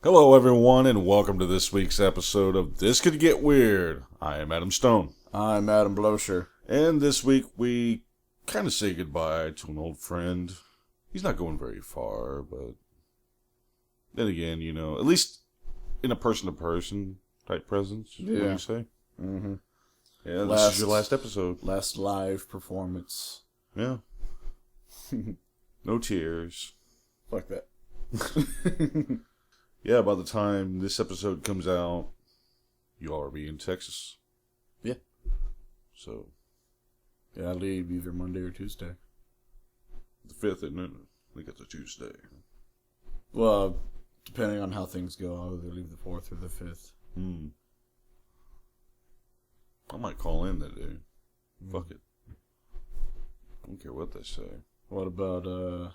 Hello, everyone, and welcome to this week's episode of This Could Get Weird. I am Adam Stone. I'm Adam Blosher. And this week we kind of say goodbye to an old friend. He's not going very far, but then again, at least in a person-to-person type presence, what do you say? Mm-hmm. Yeah, this is your last episode. Last live performance. Yeah. No tears. Fuck that. Yeah, by the time this episode comes out, you all will be in Texas. Yeah. So. Yeah, I leave either Monday or Tuesday. The 5th, isn't it? I think it's a Tuesday. Well, depending on how things go, I'll either leave the 4th or the 5th. I might call in that day. Fuck it. I don't care what they say. What about,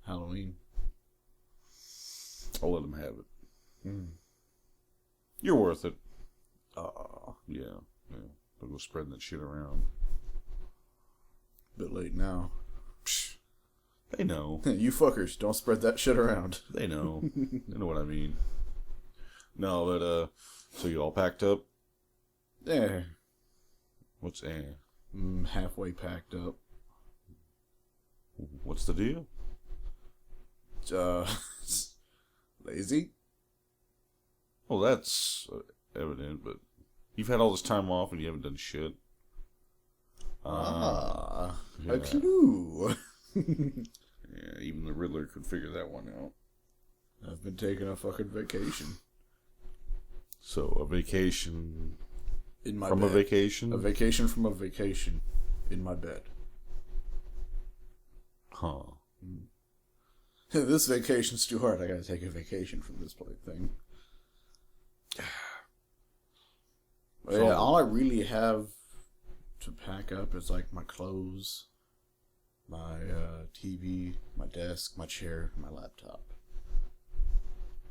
Halloween? I'll let them have it. You're worth it. Yeah. Don't go spreading that shit around. Bit late now. Psh, they know. You fuckers, don't spread that shit around. They know. They know what I mean. No, but, so you all packed up? Yeah. What's Halfway packed up. What's the deal? Lazy? Well, that's evident, but you've had all this time off and you haven't done shit. A Yeah. clue. Yeah, even the Riddler could figure that one out. I've been taking a fucking vacation. So, a vacation In my from bed. a vacation? A vacation from a vacation. In my bed. Huh. This vacation's too hard. I gotta take a vacation from this thing. But yeah, all I really have to pack up is like my clothes, my TV, my desk, my chair, my laptop.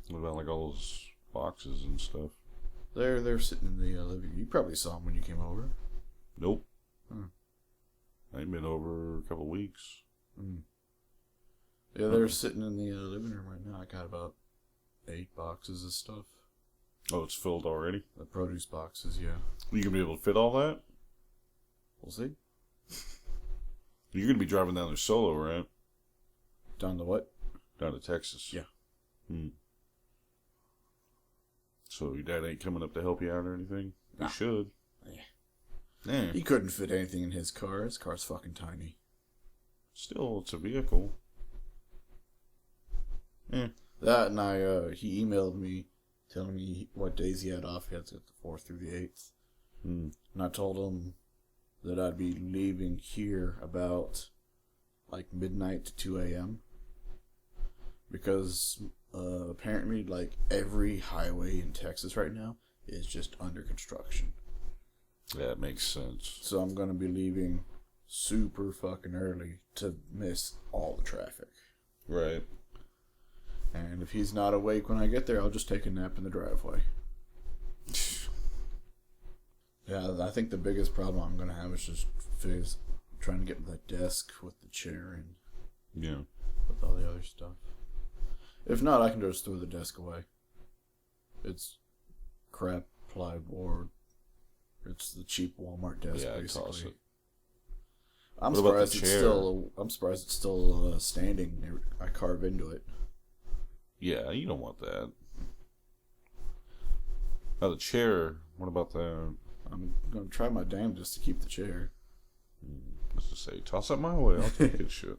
What about like all those boxes and stuff? They're sitting in the living room. You probably saw them when you came over. Nope. I ain't been over a couple weeks. Yeah, they're sitting in the living room right now. I got about 8 boxes of stuff. Oh, it's filled already? The produce boxes, yeah. You gonna be able to fit all that? We'll see. You're gonna be driving down there solo, right? Down to what? Down to Texas. Yeah. So your dad ain't coming up to help you out or anything? Nah. He should. He couldn't fit anything in his car. His car's fucking tiny. Still, it's a vehicle. That and he emailed me telling me what days he had off. He had the 4th through the 8th. And I told him that I'd be leaving here about like midnight to 2 a.m. Because apparently like every highway in Texas right now is just under construction. That makes sense. So I'm going to be leaving super fucking early to miss all the traffic. Right. And if he's not awake when I get there, I'll just take a nap in the driveway. Yeah, I think the biggest problem I'm going to have is just trying to get the desk with the chair and with all the other stuff. If not, I can just throw the desk away. It's crap plyboard. It's the cheap Walmart desk, basically. Toss it. I'm surprised it's still standing. I carve into it. Yeah, you don't want that. Now the chair, what about that? I'm going to try my damnedest to keep the chair. Let's just say, toss it my way, I'll take it, shit.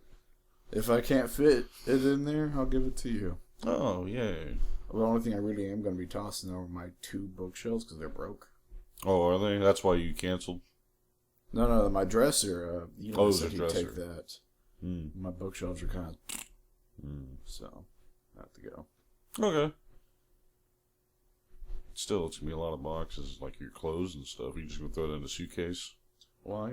If I can't fit it in there, I'll give it to you. Oh, yay. The only thing I really am going to be tossing are my 2 bookshelves because they're broke. Oh, are they? That's why you canceled? No, my dresser, said he'd dresser. take that. My bookshelves are kind of... So, I have to go. Okay. Still, it's going to be a lot of boxes, like your clothes and stuff. You're just going to throw it in a suitcase? Well,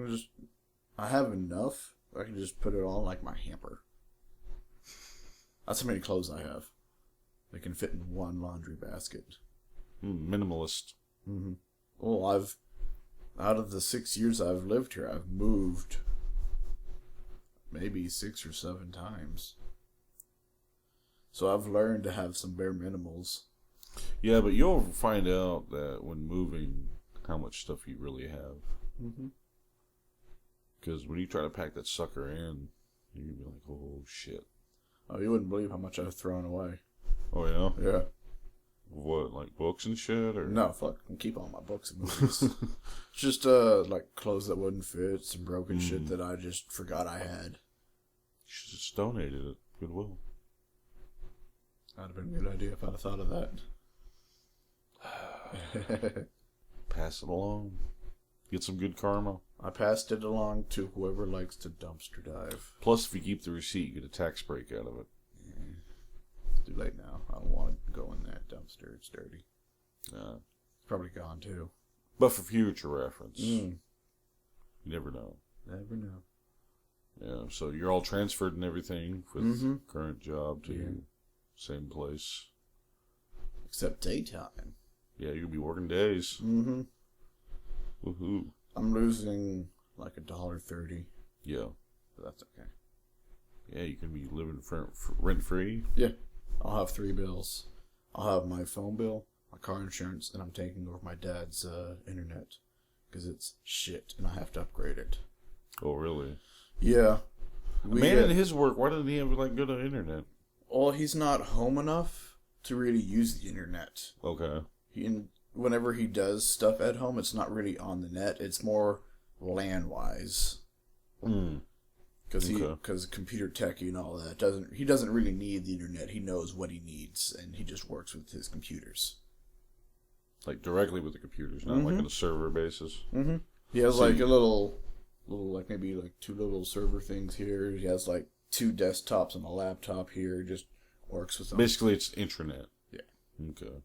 I have enough. I can just put it all in like my hamper. That's how many clothes I have. They can fit in one laundry basket. Minimalist. Well, out of the 6 years I've lived here, I've moved maybe 6 or 7 times. So I've learned to have some bare minimals. Yeah, but you'll find out that when moving, how much stuff you really have. Because when you try to pack that sucker in, you're going to be like, oh, shit. Oh, you wouldn't believe how much I've thrown away. Oh, yeah? Yeah. What, like books and shit? Or no, fuck. I keep all my books and movies. It's just, like, clothes that wouldn't fit, some broken shit that I just forgot I had. You should have just donated it. Goodwill. That'd have been a good idea if I'd have thought of that. Pass it along. Get some good karma. I passed it along to whoever likes to dumpster dive. Plus, if you keep the receipt, you get a tax break out of it. It's too late now. I don't want to go in that dumpster. It's dirty. It's probably gone, too. But for future reference. You never know. Never know. Yeah, so you're all transferred and everything with current job to same place. Except daytime. Yeah, you'll be working days. Woohoo. I'm losing like $1.30. Yeah. But that's okay. Yeah, you can be living rent free. Yeah. I'll have 3 bills. I'll have my phone bill, my car insurance, and I'm taking over my dad's internet. Because it's shit, and I have to upgrade it. Oh, really? Yeah. In his work, why doesn't he have like good internet? Well, he's not home enough to really use the internet. Okay. Whenever he does stuff at home, it's not really on the net. It's more LAN-wise. Because computer techie and all that, he doesn't really need the internet. He knows what he needs, and he just works with his computers. Like directly with the computers, not like on a server basis. He has like a little, like maybe like 2 little server things here. He has like 2 desktops and a laptop here. Just works with them. Basically, it's intranet. Yeah. Okay.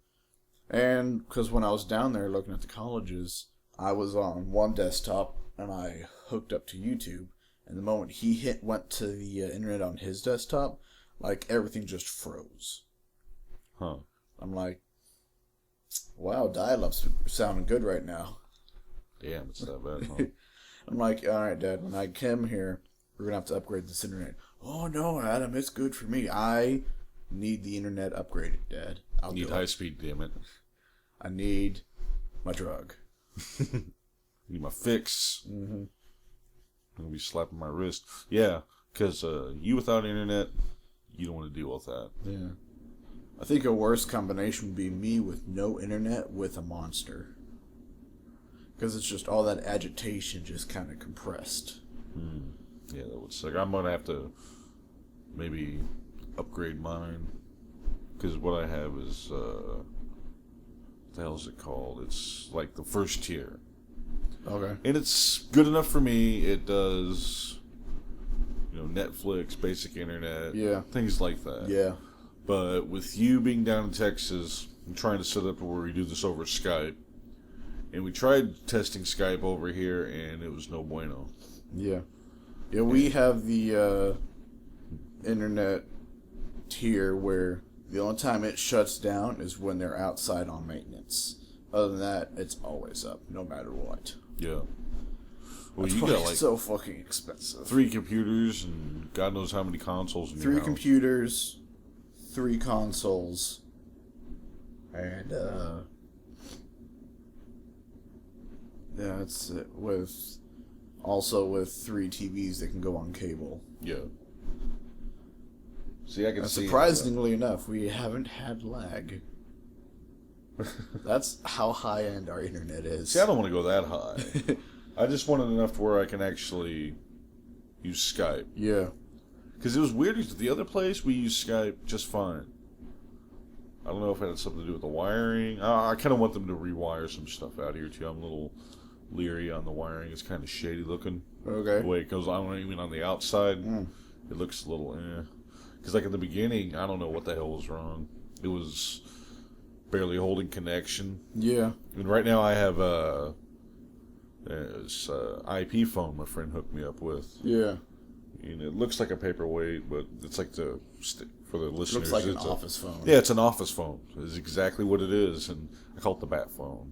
And because when I was down there looking at the colleges, I was on one desktop and I hooked up to YouTube. And the moment he went to the internet on his desktop, like everything just froze. Huh. I'm like, wow, dial-up's sounding good right now. Damn, it's that bad, huh? I'm like, all right, Dad, when I come here, we're going to have to upgrade this internet. Oh, no, Adam, it's good for me. I need the internet upgraded, Dad. I'll need high speed, damn it. I need my drug. Need my fix. I'm going to be slapping my wrist. Yeah, because you without internet, you don't want to deal with that. Yeah. I think a worse combination would be me with no internet with a monster. Because it's just all that agitation just kind of compressed. Yeah, that would suck. I'm going to have to maybe upgrade mine. Because what I have is, what the hell is it called? It's like the first tier. Okay. And it's good enough for me. It does, Netflix, basic internet. Yeah. Things like that. Yeah. But with you being down in Texas, I'm trying to set up where we do this over Skype. And we tried testing Skype over here, and it was no bueno. Yeah. Yeah, we have the internet tier where the only time it shuts down is when they're outside on maintenance. Other than that, it's always up, no matter what. Yeah. Well, That's you got like so fucking expensive. 3 computers and God knows how many consoles in your 3 house. computers, 3 consoles, and yeah, that's it. With 3 TVs that can go on cable. Yeah. See, I can see. Surprisingly enough, we haven't had lag. That's how high end our internet is. See, I don't want to go that high. I just wanted enough to where I can actually use Skype. Yeah. Because it was weird. At the other place, we used Skype just fine. I don't know if it had something to do with the wiring. I kind of want them to rewire some stuff out here, too. I'm a little leery on the wiring. It's kind of shady looking. Okay. The way it goes on, even on the outside, it looks a little Because, like, at the beginning, I don't know what the hell was wrong. It was barely holding connection. Yeah. And right now I have this IP phone my friend hooked me up with. Yeah. And it looks like a paperweight, but it's like for the listeners. Looks like an office phone. Yeah, it's an office phone. It's exactly what it is, and I call it the bat phone.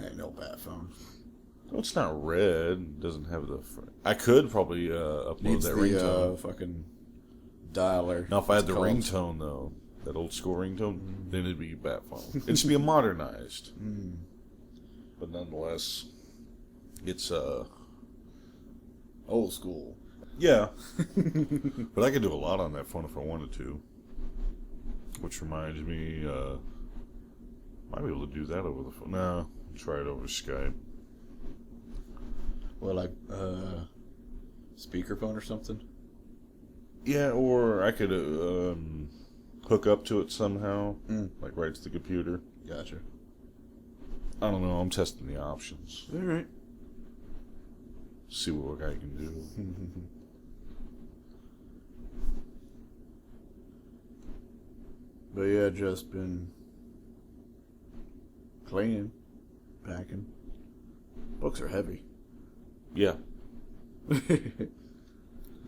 Ain't no bat phone. No, it's not red. It doesn't have the. I could probably upload Needs that the ringtone. fucking dialer. Now, if I had the called. ringtone, though, that old school ringtone, then it'd be a bat phone. It'd just be a modernized. But nonetheless, it's Old school. Yeah. But I could do a lot on that phone if I wanted to. Which reminds me, might be able to do that over the phone. No, try it over Skype. Well, like, speakerphone or something? Yeah, or I could hook up to it somehow, like right to the computer. Gotcha. I don't know. I'm testing the options. All right. See what I can do. But yeah, just been cleaning, packing. Books are heavy. Yeah,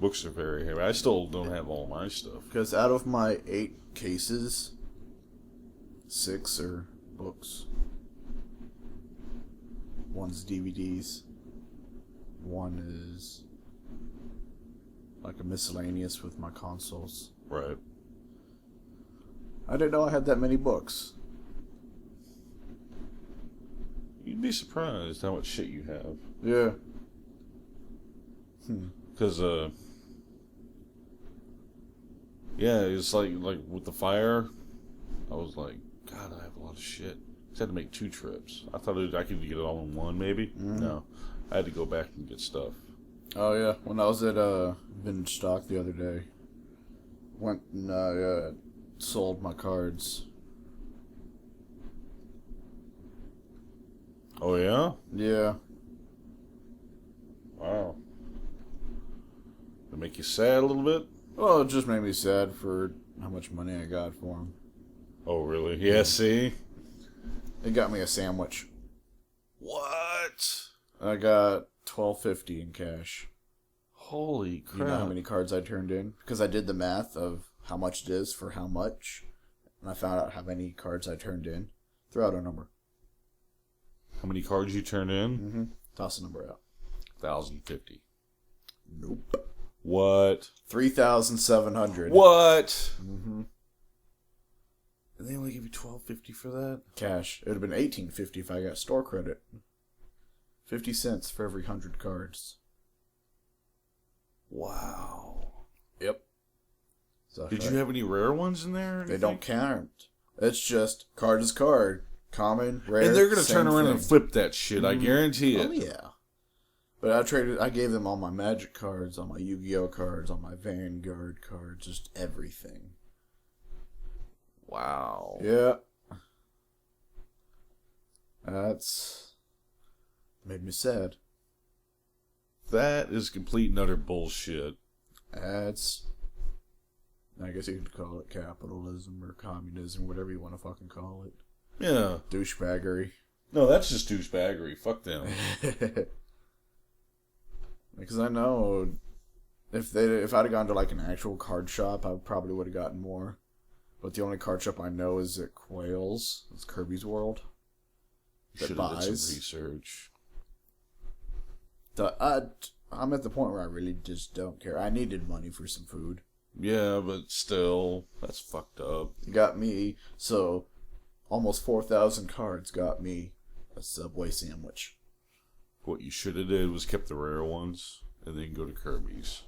books are very heavy. I still don't have all my stuff. Because out of my 8 cases, 6 are books. 1's DVDs. 1 is like a miscellaneous with my consoles. Right. I didn't know I had that many books. You'd be surprised how much shit you have. Yeah. Because, yeah, it's like with the fire, I was like, God, I have a lot of shit. I had to make 2 trips. I thought I could get it all in one, maybe. No. I had to go back and get stuff. Oh, yeah. When I was at Vintage Stock the other day, went and sold my cards. Oh, yeah? Yeah. Wow. That make you sad a little bit? Well, it just made me sad for how much money I got for them. Oh, really? Yeah, see? It got me a sandwich. What? I got $12.50 in cash. Holy crap. You know how many cards I turned in? Because I did the math of how much it is for how much, and I found out how many cards I turned in. Throw out a number. How many cards you turned in? Toss a number out. 1,050. Nope. What? 3,700. What? And they only give you $12.50 for that? Cash. It would have been $18.50 if I got store credit. 50 cents for every 100 cards. Wow. Yep. So Did you have any rare ones in there? They don't count. It's just card is card. Common, rare. And they're going to same turn around thing. and flip that shit, I guarantee it. Oh, yeah. But I gave them all my Magic cards, all my Yu-Gi-Oh cards, all my Vanguard cards, just everything. Wow. Yeah. That's made me sad. That is complete and utter bullshit. That's, I guess you could call it capitalism or communism, whatever you want to fucking call it. Yeah. Douchebaggery. No, that's just douchebaggery. Fuck them. Because I know if I'd have gone to like an actual card shop, I probably would have gotten more. But the only card shop I know is at Quails. It's Kirby's World. That Should have done buys. some research. I'm at the point where I really just don't care. I needed money for some food. Yeah, but still, that's fucked up. Got me, so almost 4,000 cards got me a Subway sandwich. What you should have did was kept the rare ones and then go to Kirby's.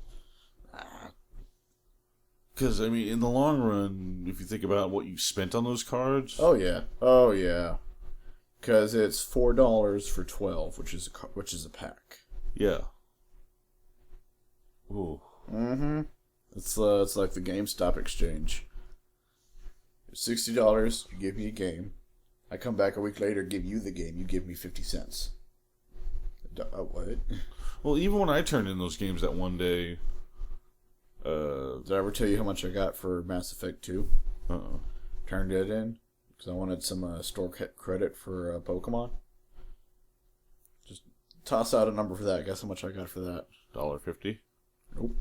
Because, I mean, in the long run, if you think about what you spent on those cards... Oh, yeah. Because it's $4 for 12, which is a pack. Yeah. Ooh. Mm-hmm. It's like the GameStop exchange. It's $60, you give me a game. I come back a week later, give you the game, you give me 50 cents. What? Well, even when I turned in those games that one day... Did I ever tell you how much I got for Mass Effect 2? Uh-uh. Turned it in because I wanted some store credit for Pokemon. Just toss out a number for that. Guess how much I got for that? $1.50? Nope.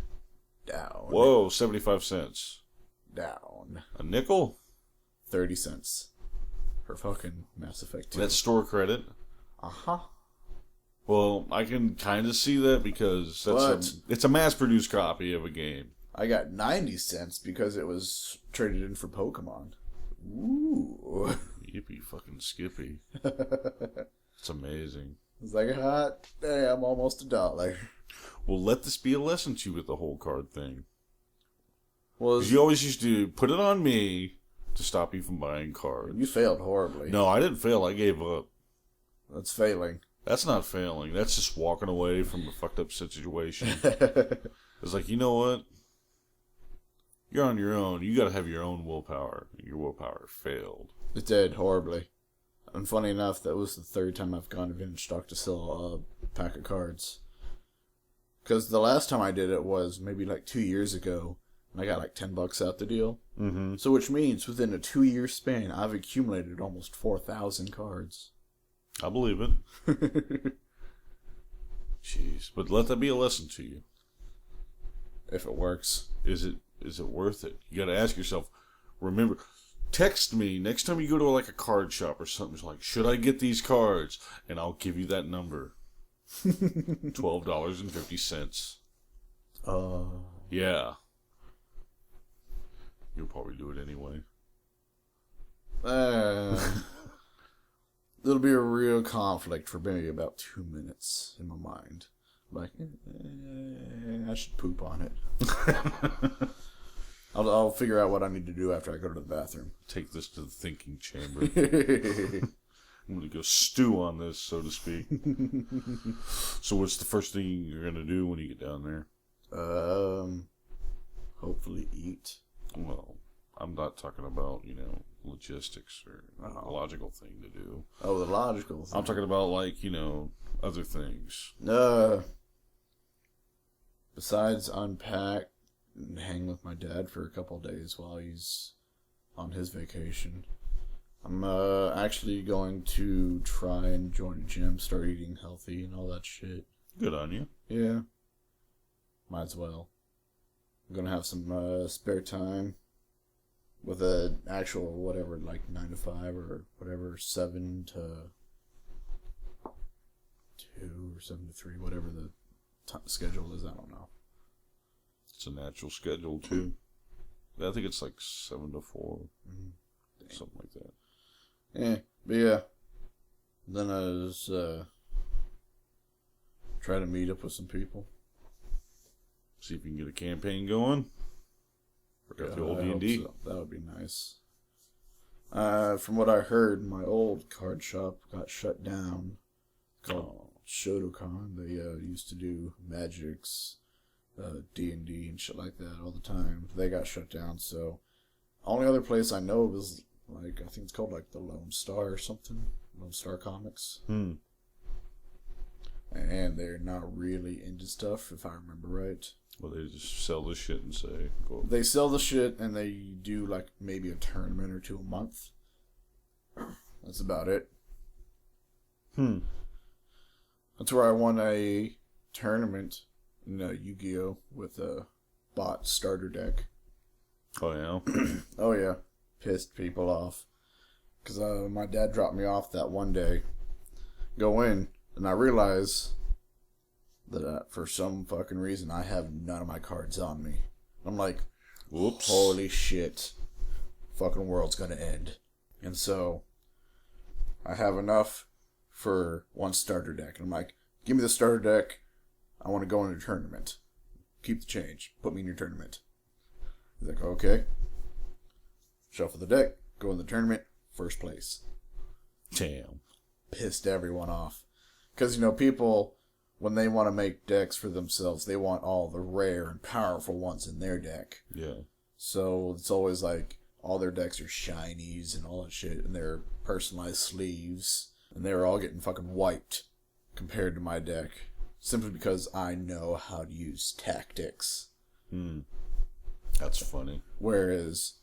Down. Whoa, 75 cents. Down. A nickel? 30 cents. For fucking Mass Effect 2. That's store credit? Uh-huh. Well, I can kind of see that because it's a mass-produced copy of a game. I got 90 cents because it was traded in for Pokemon. Ooh. Yippee fucking Skippy. It's amazing. It's like, hot damn, almost $1. Well, let this be a lesson to you with the whole card thing. Well, Because you always used to put it on me to stop you from buying cards. you failed horribly. No, I didn't fail. I gave up. That's failing. That's not failing. That's just walking away from a fucked up situation. It's like, you know what? You're on your own. You got to have your own willpower. Your willpower failed. It did horribly. And funny enough, that was the third time I've gone to Vintage Stock to sell a pack of cards. Because the last time I did it was maybe like 2 years ago, and I got like $10 out the deal. Mm-hmm. So which means within a 2-year span, I've accumulated almost 4,000 cards. I believe it. Jeez. But let that be a lesson to you. If it works. Is it worth it? You got to ask yourself. Remember, text me next time you go to like a card shop or something. It's like, should I get these cards? And I'll give you that number. $12.50. Yeah. You'll probably do it anyway. It'll be a real conflict for maybe about 2 minutes in my mind. Like, I should poop on it. I'll figure out what I need to do after I go to the bathroom. Take this to the thinking chamber. I'm going to go stew on this, so to speak. So what's the first thing you're going to do when you get down there? Hopefully eat. Well, I'm not talking about, logistics or a logical thing to do. Oh, the logical thing. I'm talking about, other things. Besides unpack and hang with my dad for a couple of days while he's on his vacation, I'm actually going to try and join a gym, start eating healthy and all that shit. Good on you. Yeah. Might as well. I'm going to have some spare time with an actual whatever, like 9 to 5 or whatever, 7 to 2 or 7 to 3, whatever the schedule is. I don't know. It's a natural schedule, too. I think it's like 7 to 4. Something like that. Yeah, but yeah. Then I was try to meet up with some people. See if you can get a campaign going. Forgot the old D&D. So. That would be nice. From what I heard, my old card shop got shut down. Called Shotokan. They used to do Magics, D&D and shit like that all the time. They got shut down, so only other place I know of is I think it's called the Lone Star or something. Lone Star Comics. And they're not really into stuff, if I remember right. Well, they just sell the shit and say, go. They sell the shit and they do maybe a tournament or two a month. That's about it. That's where I won a tournament in Yu-Gi-Oh! With a bot starter deck. Oh, yeah? Oh, yeah. Pissed people off. Because my dad dropped me off that one day. Go in, and I realize that for some fucking reason I have none of my cards on me. I'm like, whoops. Holy shit. Fucking world's gonna end. And so I have enough for one starter deck. And I'm like, give me the starter deck. I want to go in a tournament. Keep the change. Put me in your tournament. He's like, okay. Shuffle the deck. Go in the tournament. First place. Damn. Pissed everyone off. Because, people, when they want to make decks for themselves, they want all the rare and powerful ones in their deck. Yeah. So it's always all their decks are shinies and all that shit, and they're personalized sleeves. And they're all getting fucking wiped compared to my deck. Simply because I know how to use tactics. That's funny. Whereas,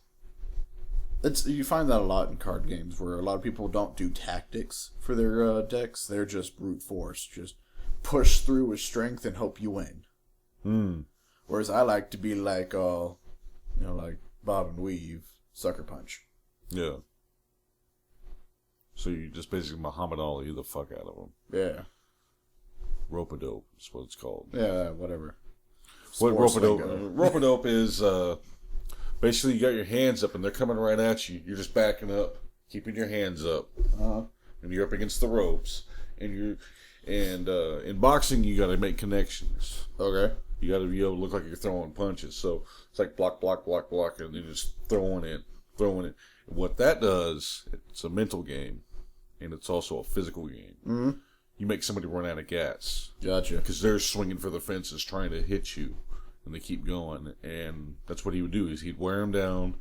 you find that a lot in card games where a lot of people don't do tactics for their decks. They're just brute force. Just push through with strength and hope you win. Whereas I like to be like Bob and Weave, Sucker Punch. Yeah. So you just basically Muhammad Ali the fuck out of them. Yeah. Rope-a-dope is what it's called. Yeah, whatever. What sports rope-a-dope? lingo. Rope-a-dope is basically you got your hands up and they're coming right at you. You're just backing up, keeping your hands up, and you're up against the ropes. And in boxing, you got to make connections. Okay. You got to be able to look like you're throwing punches. So it's like block, block, block, block, and then just throwing it. And what that does, it's a mental game, and it's also a physical game. Mm-hmm. You make somebody run out of gas. Gotcha. Because they're swinging for the fences trying to hit you, and they keep going. And that's what he would do, is he'd wear them down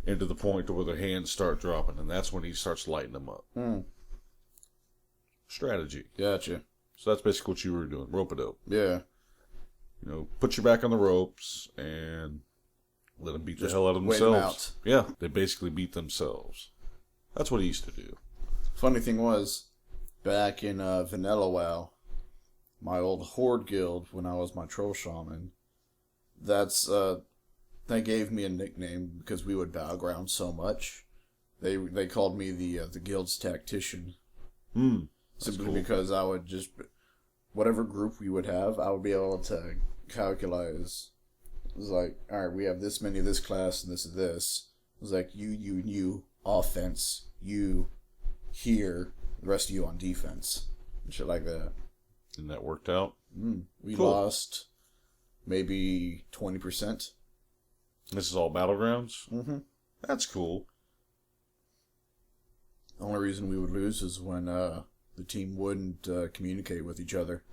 into the point to where their hands start dropping, and that's when he starts lighting them up. Strategy. Gotcha. So that's basically what you were doing, rope-a-dope. Yeah. You know, put your back on the ropes and let them beat Just the hell out of wait 'em themselves. Yeah, they basically beat themselves. That's what he used to do. Funny thing was, back in Vanilla WoW, my old Horde guild, when I was my troll shaman, they gave me a nickname because we would battleground so much. They called me the guild's tactician. Simply cool. because I would just, whatever group we would have, I would be able to calculate. It was like, all right, we have this many of this class and this of this. It was like you, offense, you here, the rest of you on defense, and shit like that. And that worked out. We Cool. lost maybe 20%. This is all battlegrounds? Mm-hmm. That's cool. The only reason we would lose is when the team wouldn't communicate with each other.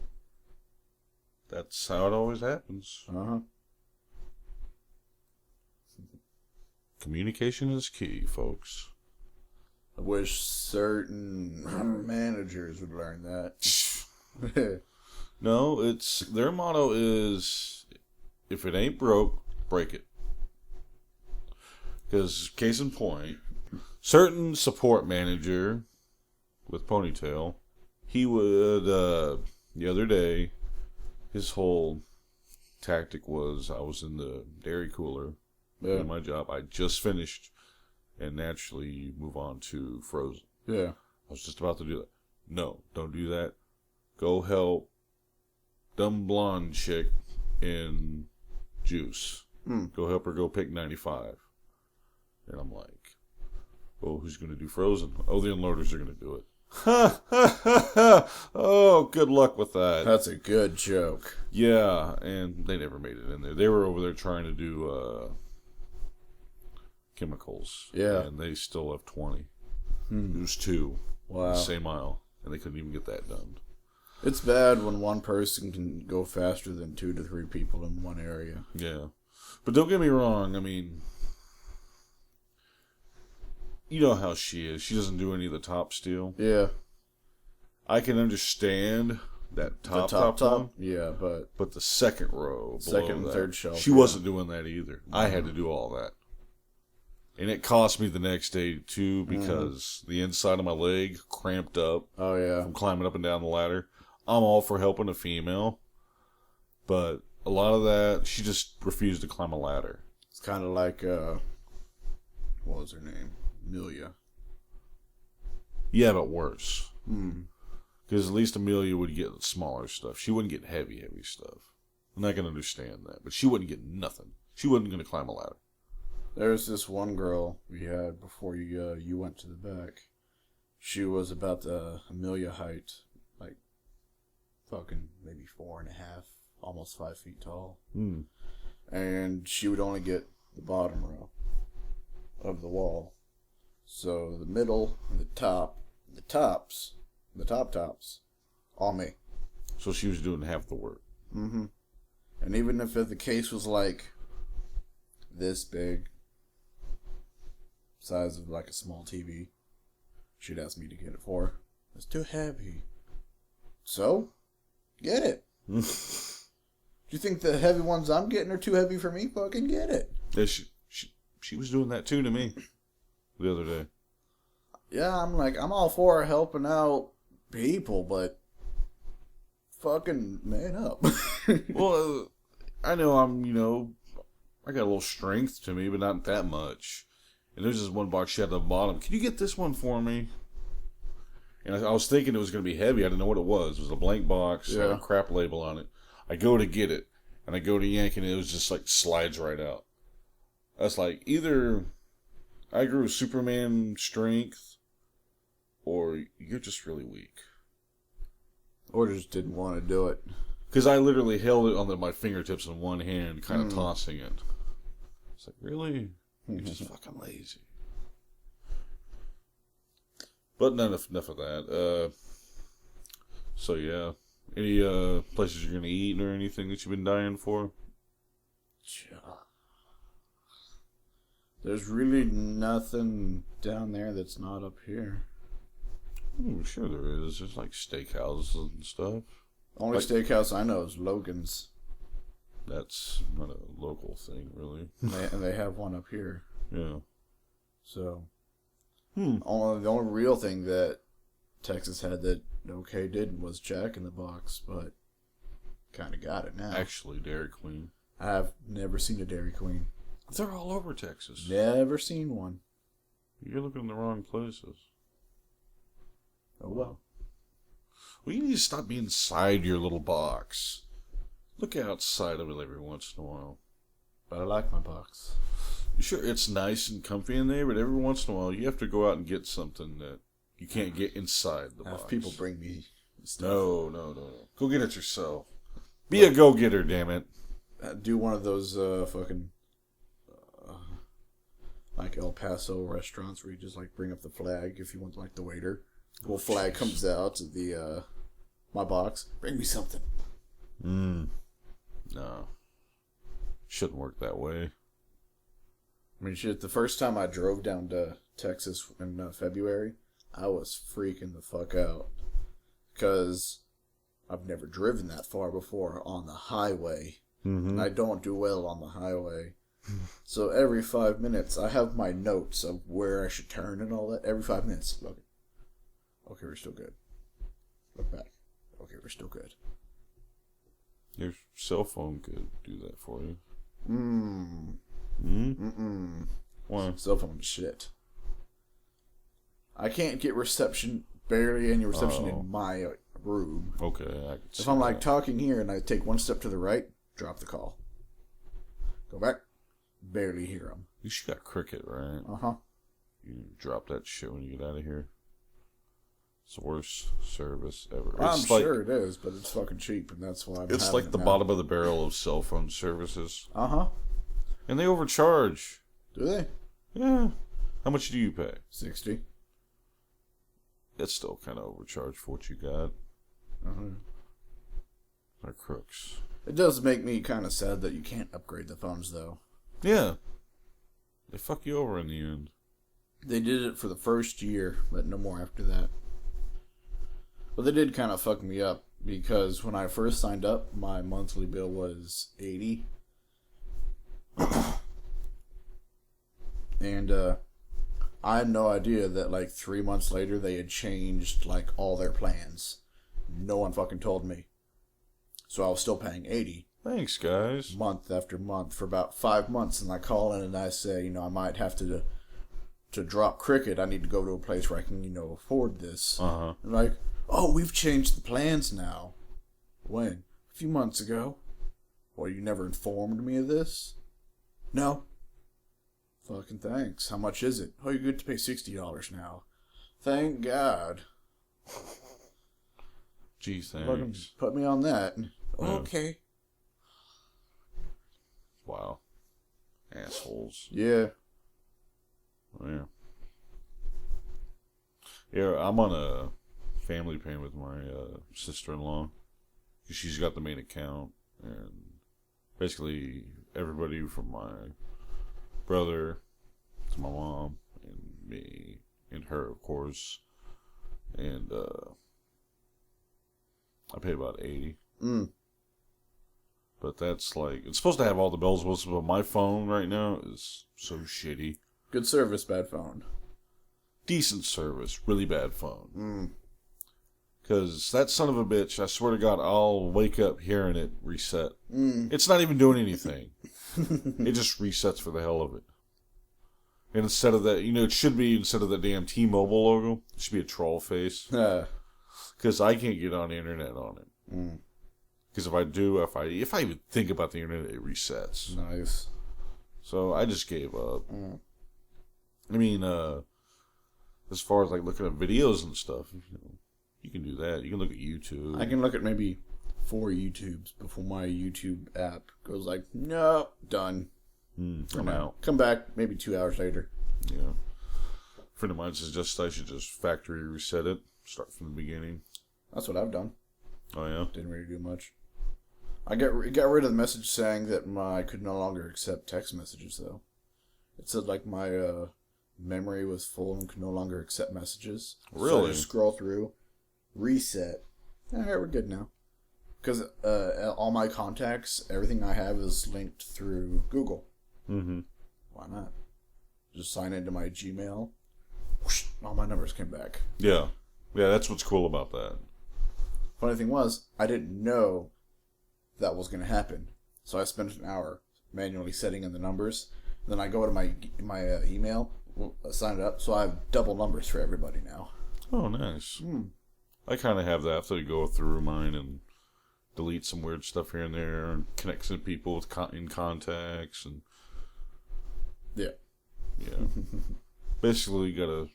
That's how it always happens. Communication is key, folks. I wish certain managers would learn that. No, it's their motto is, if it ain't broke, break it. Because, case in point, certain support manager with Ponytail, he would, the other day, his whole tactic was, I was in the dairy cooler doing my job. I just finished, and naturally you move on to frozen. Yeah. I was just about to do that. No, don't do that. Go help dumb blonde chick in juice. Go help her go pick 95. And I'm like, well, who's going to do frozen? Oh, the unloaders are going to do it. Ha, ha, ha, ha. Oh, good luck with that. That's a good joke. Yeah, and they never made it in there. They were over there trying to do chemicals. Yeah. And they still have 20. It was 2. Wow. The same aisle. And they couldn't even get that done. It's bad when one person can go faster than 2 to 3 people in one area. Yeah. But don't get me wrong, I mean, you know how she is. She doesn't do any of the top steel. Yeah. I can understand that top one. Yeah, But the second row, second below and that, third shelf. she wasn't doing that either. I had to do all that. And it cost me the next day, too, because the inside of my leg cramped up Oh, yeah. from climbing up and down the ladder. I'm all for helping a female, but a lot of that, she just refused to climb a ladder. It's kind of like, what was her name? Amelia. Yeah, but worse. Because at least Amelia would get smaller stuff. She wouldn't get heavy stuff. And I can understand that. But she wouldn't get nothing. She wasn't going to climb a ladder. There was this one girl we had before you went to the back. She was about the Amelia height. Like, fucking maybe 4.5, almost 5 feet tall. And she would only get the bottom row of the wall. So the middle and the top, the tops, all me. So she was doing half the work. And even if the case was like this big, size of like a small TV, she'd ask me to get it for her. It's too heavy. So, get it. Do you think the heavy ones I'm getting are too heavy for me? Fucking get it. Yeah, she was doing that too to me the other day. Yeah, I'm all for helping out people, but fucking man up. Well, I know I got a little strength to me, but not that much. And there's this one box she had at the bottom. Can you get this one for me? And I was thinking it was going to be heavy. I didn't know what it was. It was a blank box, had a crap label on it. I go to get it, and I go to yank, and it was just like slides right out. That's like either I agree with Superman strength, or you're just really weak. Or just didn't want to do it. Because I literally held it on my fingertips in one hand, kind of tossing it. It's like, really? You're just fucking lazy. But enough of that. So yeah. Any places you're gonna eat or anything that you've been dying for? There's really nothing down there that's not up here. Sure there is. There's like steakhouses and stuff. Only steakhouse I know is Logan's. That's not a local thing, really. And they have one up here. Yeah. So, the only real thing that Texas had that OK didn't was Jack in the Box, but kind of got it now. Actually, Dairy Queen. I've never seen a Dairy Queen. They're all over Texas. Never seen one. You're looking in the wrong places. Oh well. Well, you need to stop being inside your little box. Look outside of it every once in a while. But I like my box. Sure, it's nice and comfy in there, but every once in a while you have to go out and get something that you can't get inside the box. Have people bring me stuff. No. Go get it yourself. Be a go-getter, damn it. Do one of those fucking like El Paso restaurants where you just like bring up the flag if you want like the waiter. Little flag comes out to the my box. Bring me something. No. Shouldn't work that way. I mean, shit, the first time I drove down to Texas in February, I was freaking the fuck out. Because I've never driven that far before on the highway. Mm-hmm. I don't do well on the highway. So every 5 minutes, I have my notes of where I should turn and all that. Every 5 minutes, look. Okay, we're still good. Look back. Okay, we're still good. Your cell phone could do that for you. Why? Cell phone shit. I can't get reception, barely any reception in my room. Okay, I can see if I'm like that. talking here and I take one step to the right, drop the call. Go back, barely hear them. You should got Cricket, right? You drop that shit when you get out of here. It's the worst service ever. I'm sure it is, but it's fucking cheap, and that's why it's like the bottom of the barrel of cell phone services. And they overcharge. Do they? Yeah. How much do you pay? $60. It's still kind of overcharged for what you got. They're crooks. It does make me kind of sad that you can't upgrade the phones, though. Yeah. They fuck you over in the end. They did it for the first year, but no more after that. But they did kind of fuck me up, because when I first signed up, my monthly bill was $80. And I had no idea that like 3 months later they had changed like all their plans. No one fucking told me. So I was still paying $80. Thanks, guys. Month after month for about 5 months, and I call in and I say, I might have to drop Cricket. I need to go to a place where I can, afford this. And like, oh, we've changed the plans now. When? A few months ago. Well, you never informed me of this? No. Fucking thanks. How much is it? Oh, you're good to pay $60 now. Thank God. Gee, thanks. Fucking put me on that. Yeah. Okay. Wow. Assholes. Yeah. Yeah. Yeah, I'm on a family plan with my sister-in-law. She's got the main account, and basically everybody from my brother to my mom and me and her, of course, and I paid about $80. But that's like, it's supposed to have all the bells and whistles, but my phone right now is so shitty. Good service, bad phone. Decent service, really bad phone. Because that son of a bitch, I swear to God, I'll wake up hearing it reset. It's not even doing anything. It just resets for the hell of it. And instead of that, it should be, instead of the damn T-Mobile logo, it should be a troll face. Because I can't get on the internet on it. Because if I even think about the internet, it resets. Nice. So I just gave up. I mean, as far as like looking at videos and stuff, you can do that. You can look at YouTube. I can look at maybe 4 YouTubes before my YouTube app goes like, no, done. I'm out. Come back maybe 2 hours later. Yeah. A friend of mine suggests I should just factory reset it, start from the beginning. That's what I've done. Oh yeah. Didn't really do much. I got rid of the message saying that I could no longer accept text messages though. It said like my memory was full and could no longer accept messages. Really? So I just scroll through, reset. All right, we're good now. Because all my contacts, everything I have is linked through Google. Mm-hmm. Why not? Just sign into my Gmail. Whoosh, all my numbers came back. Yeah. Yeah, that's what's cool about that. Funny thing was, I didn't know that was going to happen. So I spent an hour manually setting in the numbers. Then I go to my email, sign it up, so I have double numbers for everybody now. Oh, nice. I kind of have that. I have to go through mine and delete some weird stuff here and there, and connect some people with in contacts, and yeah. Basically, you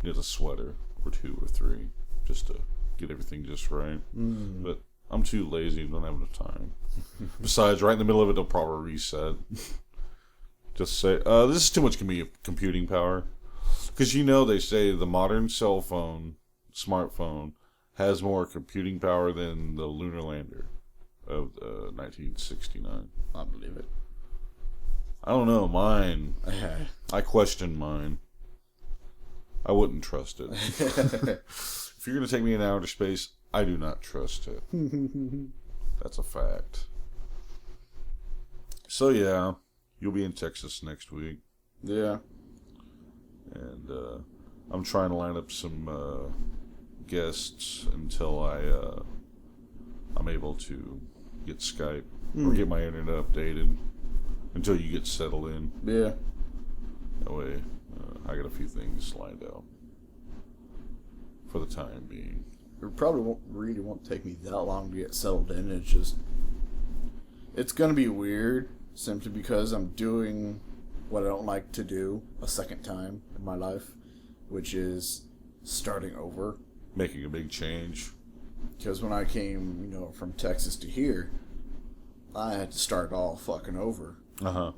get a sweater or 2 or 3 just to get everything just right. But I'm too lazy and don't have enough time. Besides, right in the middle of it, they'll probably reset. Just say, this is too much computing power. Because they say the modern cell phone, smartphone, has more computing power than the lunar lander of 1969. I believe it. I don't know, mine. I question mine. I wouldn't trust it. If you're going to take me in outer space, I do not trust it. That's a fact. So yeah, you'll be in Texas next week. Yeah. And I'm trying to line up some guests until I'm able to get Skype or get my internet updated until you get settled in. Yeah. That way, I got a few things lined out for the time being. It probably won't take me that long to get settled in. It's gonna be weird simply because I'm doing what I don't like to do a second time in my life, which is starting over. Making a big change. Because when I came, from Texas to here, I had to start all fucking over. Uh-huh.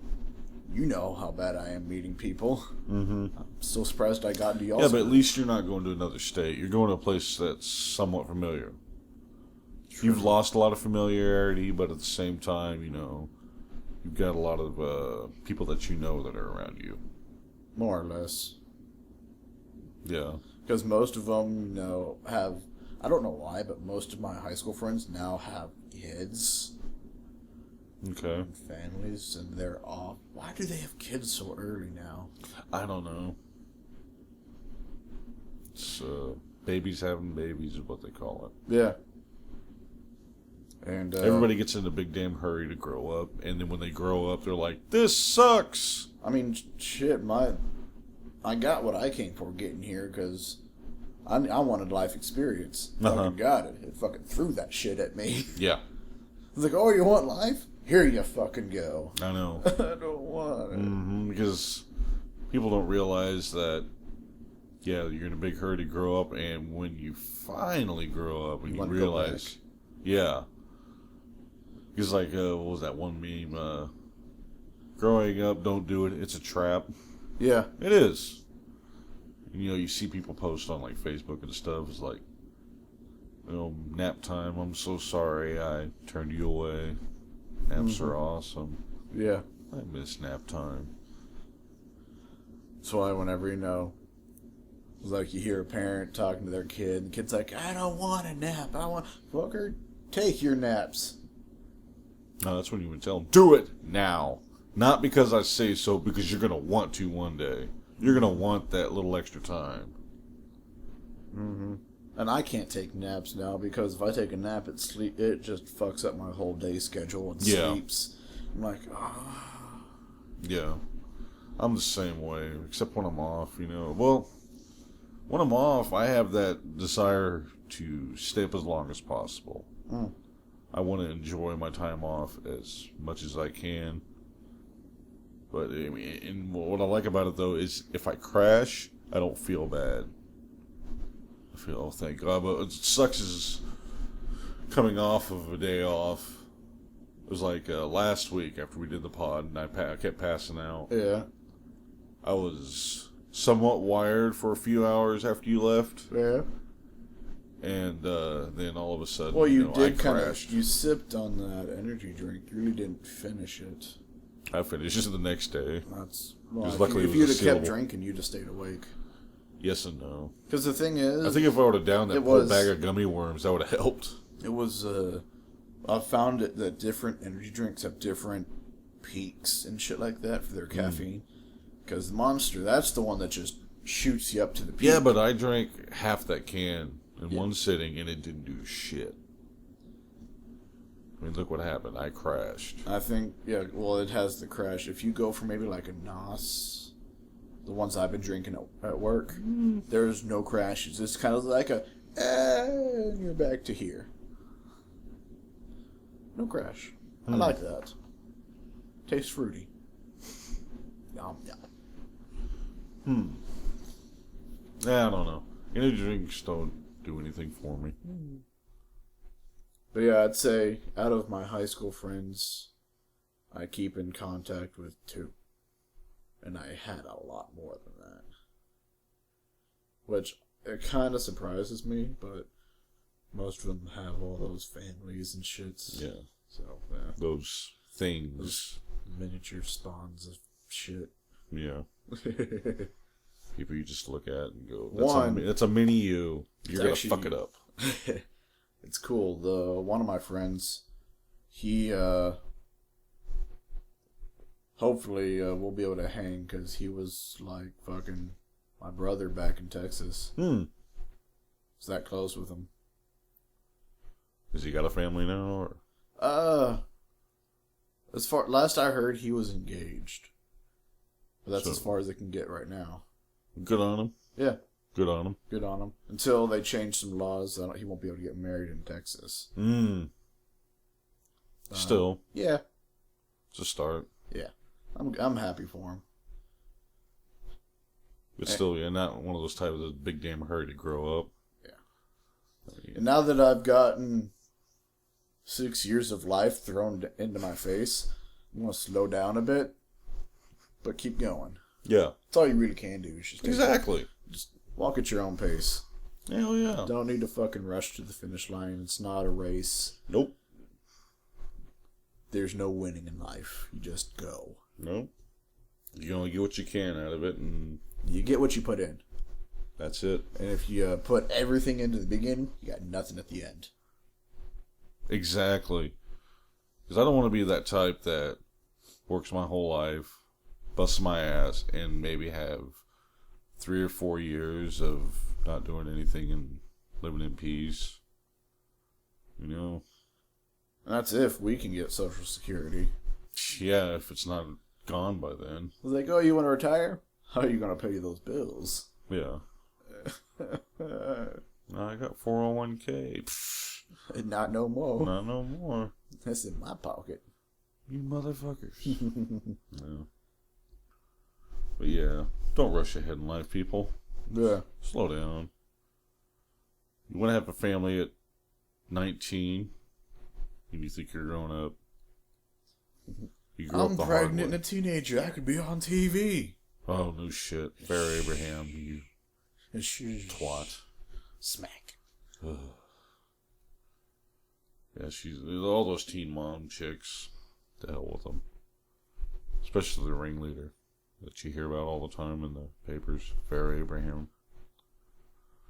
You know how bad I am meeting people. Mm-hmm. I'm still surprised I got into y'all's. Yeah, but at least you're not going to another state. You're going to a place that's somewhat familiar. True. You've lost a lot of familiarity, but at the same time, you've got a lot of people that that are around you. More or less. Yeah. Because most of them, have... I don't know why, but most of my high school friends now have kids. Okay. And families, and they're off. Why do they have kids so early now? I don't know. It's babies having babies is what they call it. Yeah. And everybody gets in a big damn hurry to grow up, and then when they grow up, they're like, "This sucks." I mean, shit. I got what I came for getting here because I wanted life experience. Fucking got it. It fucking threw that shit at me. Yeah. It's like, oh, you want life? Here you fucking go. I know. I don't want it. Mm-hmm, because people don't realize that, you're in a big hurry to grow up, and when you finally grow up and you realize, because like, what was that one meme? Growing up, don't do it. It's a trap. Yeah. It is. You see people post on like Facebook and stuff. It's like, nap time. I'm so sorry I turned you away. Naps are awesome. Yeah. I miss nap time. That's why whenever, it's like you hear a parent talking to their kid, and the kid's like, I don't want a nap. Fucker, take your naps. No, that's when you would tell them, do it now. Not because I say so, because you're going to want to one day. You're going to want that little extra time. Mm-hmm. And I can't take naps now because if I take a nap, it just fucks up my whole day schedule and sleeps. I'm like, Yeah. I'm the same way, except when I'm off, Well, when I'm off, I have that desire to stay up as long as possible. I want to enjoy my time off as much as I can. But I mean, and what I like about it though is if I crash, I don't feel bad. I feel, oh, thank God. But it sucks is coming off of a day off. It was like last week after we did the pod, and I kept passing out. Yeah. I was somewhat wired for a few hours after you left. Yeah. And then all of a sudden, Well, you I did kind crashed. of. You sipped on that energy drink. You really didn't finish it. I finished just the next day. That's. Well, luckily if it you'd was have a kept sealable. drinking, you'd have stayed awake. Yes and no. Because the thing is, I think if I would have downed that it whole was- bag of gummy worms, that would have helped. it was. I found it that different energy drinks have different peaks and shit like that for their caffeine. Because the Monster, that's the one that just shoots you up to the peak. Yeah, but I drank half that can in one sitting, and it didn't do shit. I mean, look what happened. I crashed. I think, yeah, well, it has the crash. If you go for maybe like a NOS, the ones I've been drinking at work, there's no crashes. It's kind of like and you're back to here. No crash. I like that. Tastes fruity. Yum, yum. Yeah, I don't know. Energy drinks don't do anything for me. But yeah, I'd say out of my high school friends, I keep in contact with 2. And I had a lot more than that. Which, it kind of surprises me, but most of them have all those families and shits. Yeah. So, yeah. Those things. Miniature spawns of shit. Yeah. People you just look at and go, One- that's a mini you. You're going to actually- fuck it up. It's cool. One of my friends, he hopefully we'll be able to hang because he was like fucking my brother back in Texas. It's that close with him. Has he got a family now? Or? Last I heard, he was engaged. But that's So- as far as it can get right now. Good on him. Yeah, Good on him. good on him. Until they change some laws, that he won't be able to get married in Texas. Still, Yeah, it's a start. yeah. I'm happy for him. But still, yeah, not one of those types of big damn hurry to grow up. And now that I've gotten 6 years of life thrown into my face, I'm going to slow down a bit, but keep going. Yeah. That's all you really can do. Is just Exactly. just walk at your own pace. Hell yeah. Don't need to fucking rush to the finish line. It's not a race. Nope. There's no winning in life. You just go. Nope. You only get what you can out of it, and You get what you put in. that's it. And if you put everything into the beginning, you got nothing at the end. Exactly. Because I don't want to be that type that works my whole life, busts my ass, and maybe have 3 or 4 years of not doing anything and living in peace. You know? And that's if we can get Social Security. Yeah, if it's not gone by then. It's like, oh, you want to retire? How are you going to pay those bills? Yeah. I got 401k. Pfft, Not no more. not no more. That's in my pocket. You motherfuckers. Yeah. But yeah, don't rush ahead in life, people. Yeah. Slow down. You want to have a family at 19, and you think you're grown up. You grew up I'm the hard pregnant and way. a teenager. I could be on TV. Oh, no shit. Fair Abraham, you twat. Smack. Yeah, she's all those teen mom chicks. To hell with them. Especially the ringleader that you hear about all the time in the papers, Fair Abraham.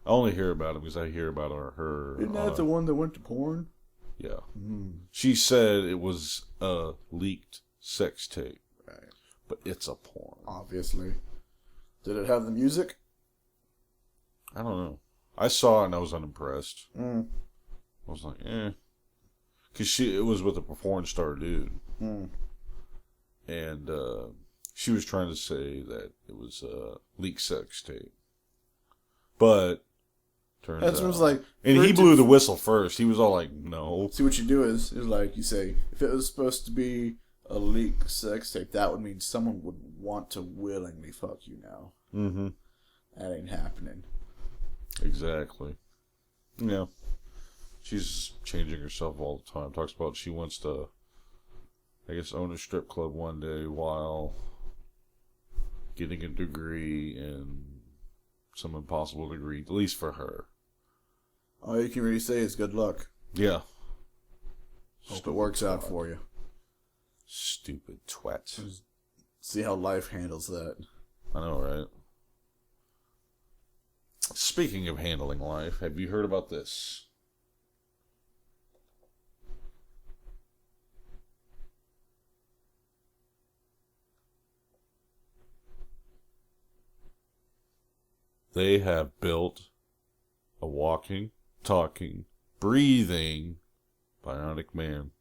I only hear about him because I hear about her. Isn't that the one that went to porn? Yeah. She said it was a leaked sex tape, Right. but it's a porn. Obviously. Did it have the music? I don't know. I saw it and I was unimpressed. Mm. I was like, eh. Because it was with a porn star dude. Mm. And she was trying to say that it was a leaked sex tape. But Turns That's out. what I was like. And he blew the whistle first. He was all like, no. See, what you do is like you say, if it was supposed to be a leak sex tape, that would mean someone would want to willingly fuck you now. Mm-hmm. That ain't happening. Exactly. Yeah. She's changing herself all the time. Talks about she wants to, I guess, own a strip club one day while getting a degree in some impossible degree, at least for her. All you can really say is good luck. Yeah. Hope it works out for you. Stupid twat. See how life handles that. I know, right? Speaking of handling life, have you heard about this? They have built a walking, talking, breathing bionic man.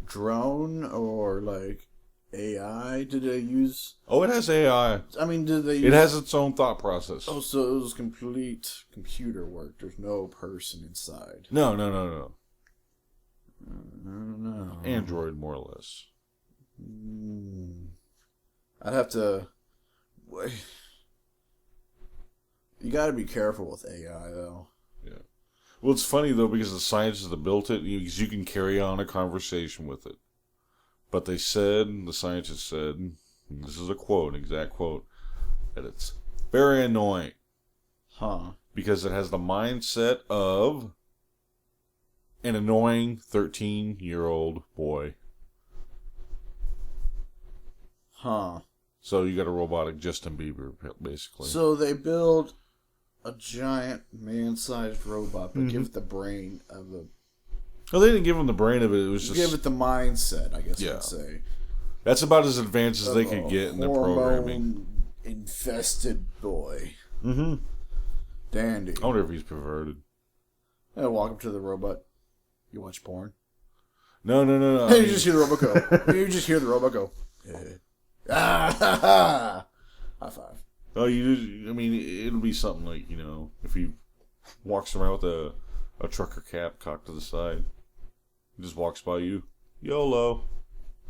Drone or like AI? Did they use? Oh, it has AI. I mean, did they? It has its own thought process. Oh, so it was complete computer work. There's no person inside. No. I don't know. Android, more or less. I'd have to. You got to be careful with AI, though. Yeah. Well, it's funny though because the scientists that built it, you can carry on a conversation with it. But the scientists said, and this is a quote, an exact quote, that it's very annoying. Huh. Because it has the mindset of an annoying 13-year-old boy. Huh. So you got a robotic Justin Bieber, basically. So they build a giant man-sized robot, but give it the brain of a... Well, they didn't give him the brain of it. It was just... Give it the mindset, I guess I'd say. That's about as advanced as they could get in their programming. Infested boy. Mm-hmm. Dandy. I wonder if he's perverted. I walk up to the robot. You watch porn? No. You just hear the robot go. You just hear the robot go. Ah, ha, ha. High five. Oh, it'll be something like, if he walks around with a trucker cap cocked to the side, he just walks by you, YOLO,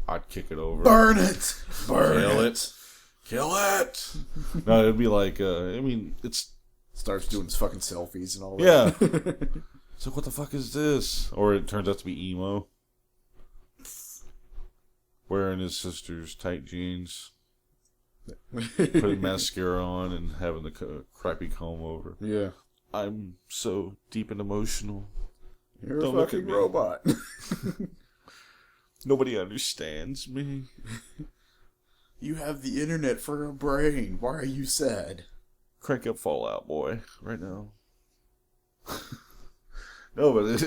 I'd kick it over. Burn it! Kill it! No, it'd be like, it's... Starts doing his fucking selfies and all that. Yeah. So what the fuck is this? Or it turns out to be emo. Wearing his sister's tight jeans. Putting mascara on and having the crappy comb over. Yeah. I'm so deep and emotional. You're Don't a look at fucking me. robot. Nobody understands me. You have the internet for a brain. Why are you sad? Crank up Fallout Boy right now. No, but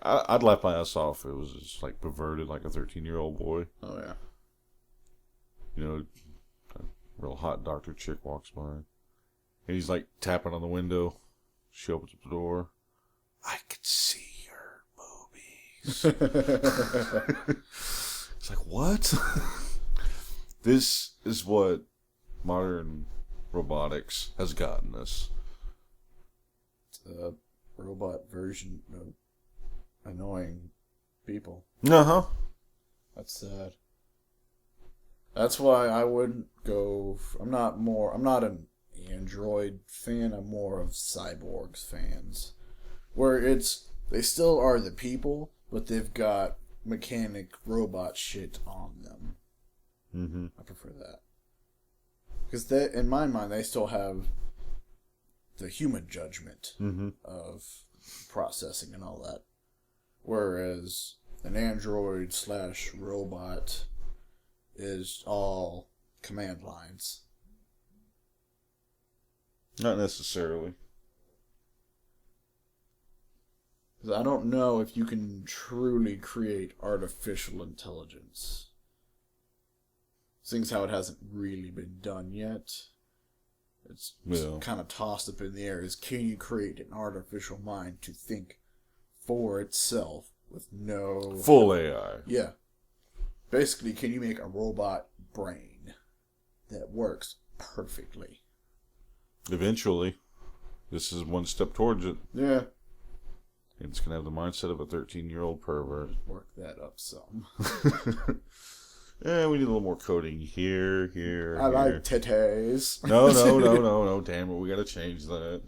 I'd laugh my ass off if it was just like perverted like a 13-year-old boy. Oh, yeah. A real hot doctor chick walks by. And he's like tapping on the window. She opens up the door. I could see your boobies. It's like, what? This is what modern robotics has gotten us. It's a robot version of annoying people. Uh-huh. That's sad. That's why I wouldn't go... I'm not an Android fan. I'm more of Cyborgs fans. Where they still are the people, but they've got mechanic robot shit on them. Mm-hmm. I prefer that. Because in my mind, they still have the human judgment of processing and all that. Whereas an android / robot is all command lines. Not necessarily. Because I don't know if you can truly create artificial intelligence. Seeing as how it hasn't really been done yet. It's kind of tossed up in the air. Can you create an artificial mind to think for itself with no... Full AI. Yeah. Basically, can you make a robot brain that works perfectly. Eventually. This is one step towards it. Yeah. It's going to have the mindset of a 13-year-old pervert. Work that up some. Yeah, we need a little more coding here. I like titties. No. Damn it, we got to change that.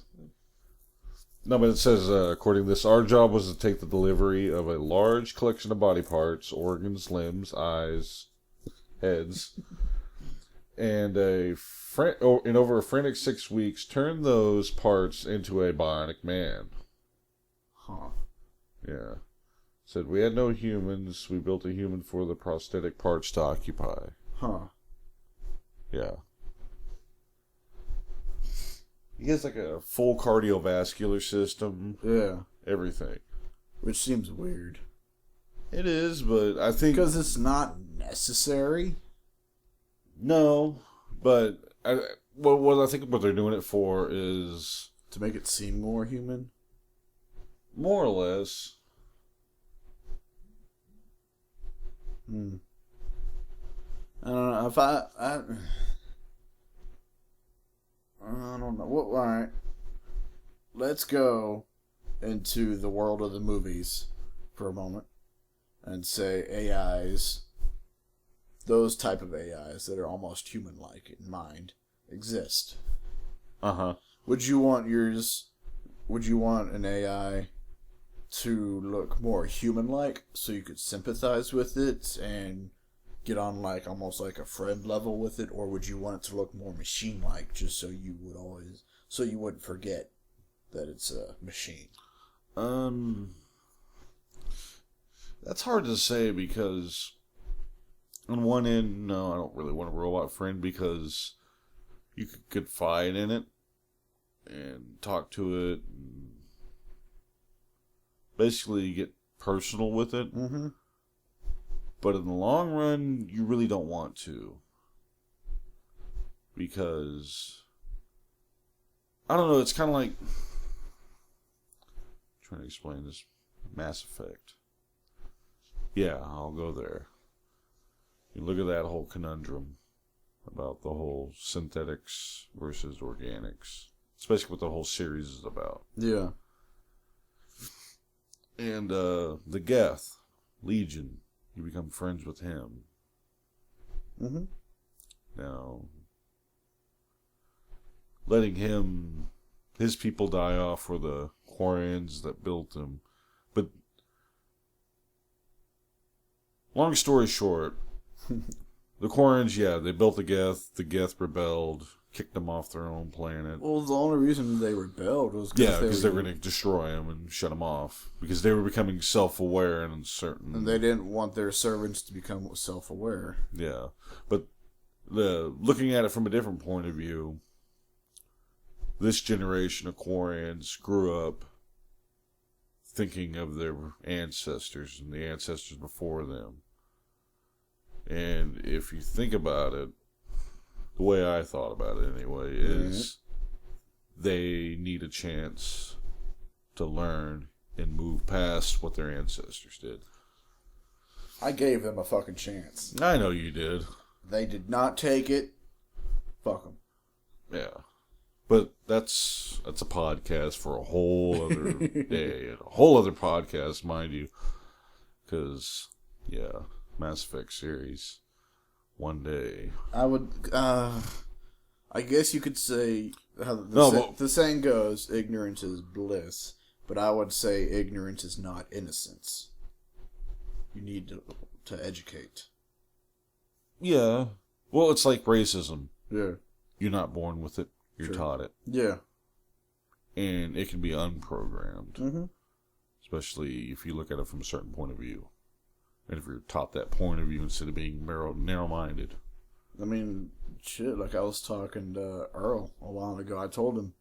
No, but it says, according to this, our job was to take the delivery of a large collection of body parts, organs, limbs, eyes, heads, and in over a frantic 6 weeks, turn those parts into a bionic man. Huh. Yeah. Said, we had no humans. We built a human for the prosthetic parts to occupy. Huh. Yeah. He has like a full cardiovascular system. Yeah. Everything. Which seems weird. It is, but I think... Because it's not necessary. No, but what I think what they're doing it for is... To make it seem more human? More or less. I don't know. If I don't know. Well, alright. Let's go into the world of the movies for a moment and say AIs, those type of AIs that are almost human-like in mind, exist. Uh-huh. Would you want an AI to look more human-like so you could sympathize with it and get on like almost like a friend level with it, or would you want it to look more machine-like just so you wouldn't forget that it's a machine? That's hard to say because on one end, no, I don't really want a robot friend because you could confide in it and talk to it and basically get personal with it. Mm-hmm. But in the long run, you really don't want to. Because, I don't know, it's kind of like, I'm trying to explain this, Mass Effect. Yeah, I'll go there. You look at that whole conundrum about the whole synthetics versus organics. It's basically what the whole series is about. Yeah. And the Geth, Legion, you become friends with him. Mm-hmm. Now, letting his people die off for the Quarians that built him. But, long story short, the Quarians, yeah, they built the Geth rebelled, kicked them off their own planet. Well, the only reason they rebelled was because they were going to destroy him and shut him off. Because they were becoming self-aware and uncertain. And they didn't want their servants to become self-aware. Yeah. But looking at it from a different point of view, this generation of Quarians grew up thinking of their ancestors and the ancestors before them. And if you think about it, the way I thought about it anyway, is they need a chance to learn and move past what their ancestors did. I gave them a fucking chance. I know you did. They did not take it. Fuck them. Yeah. But that's a podcast for a whole other day. A whole other podcast, mind you. Because, yeah, Mass Effect series. One day. I would, I guess you could say, how the saying goes, ignorance is bliss. But I would say ignorance is not innocence. You need to educate. Yeah. Well, it's like racism. Yeah. You're not born with it. You're taught it. Yeah. And it can be unprogrammed. Mm-hmm. Especially if you look at it from a certain point of view. And if you're taught that point of view instead of being narrow-minded. I mean, shit, like I was talking to Earl a while ago. I told him,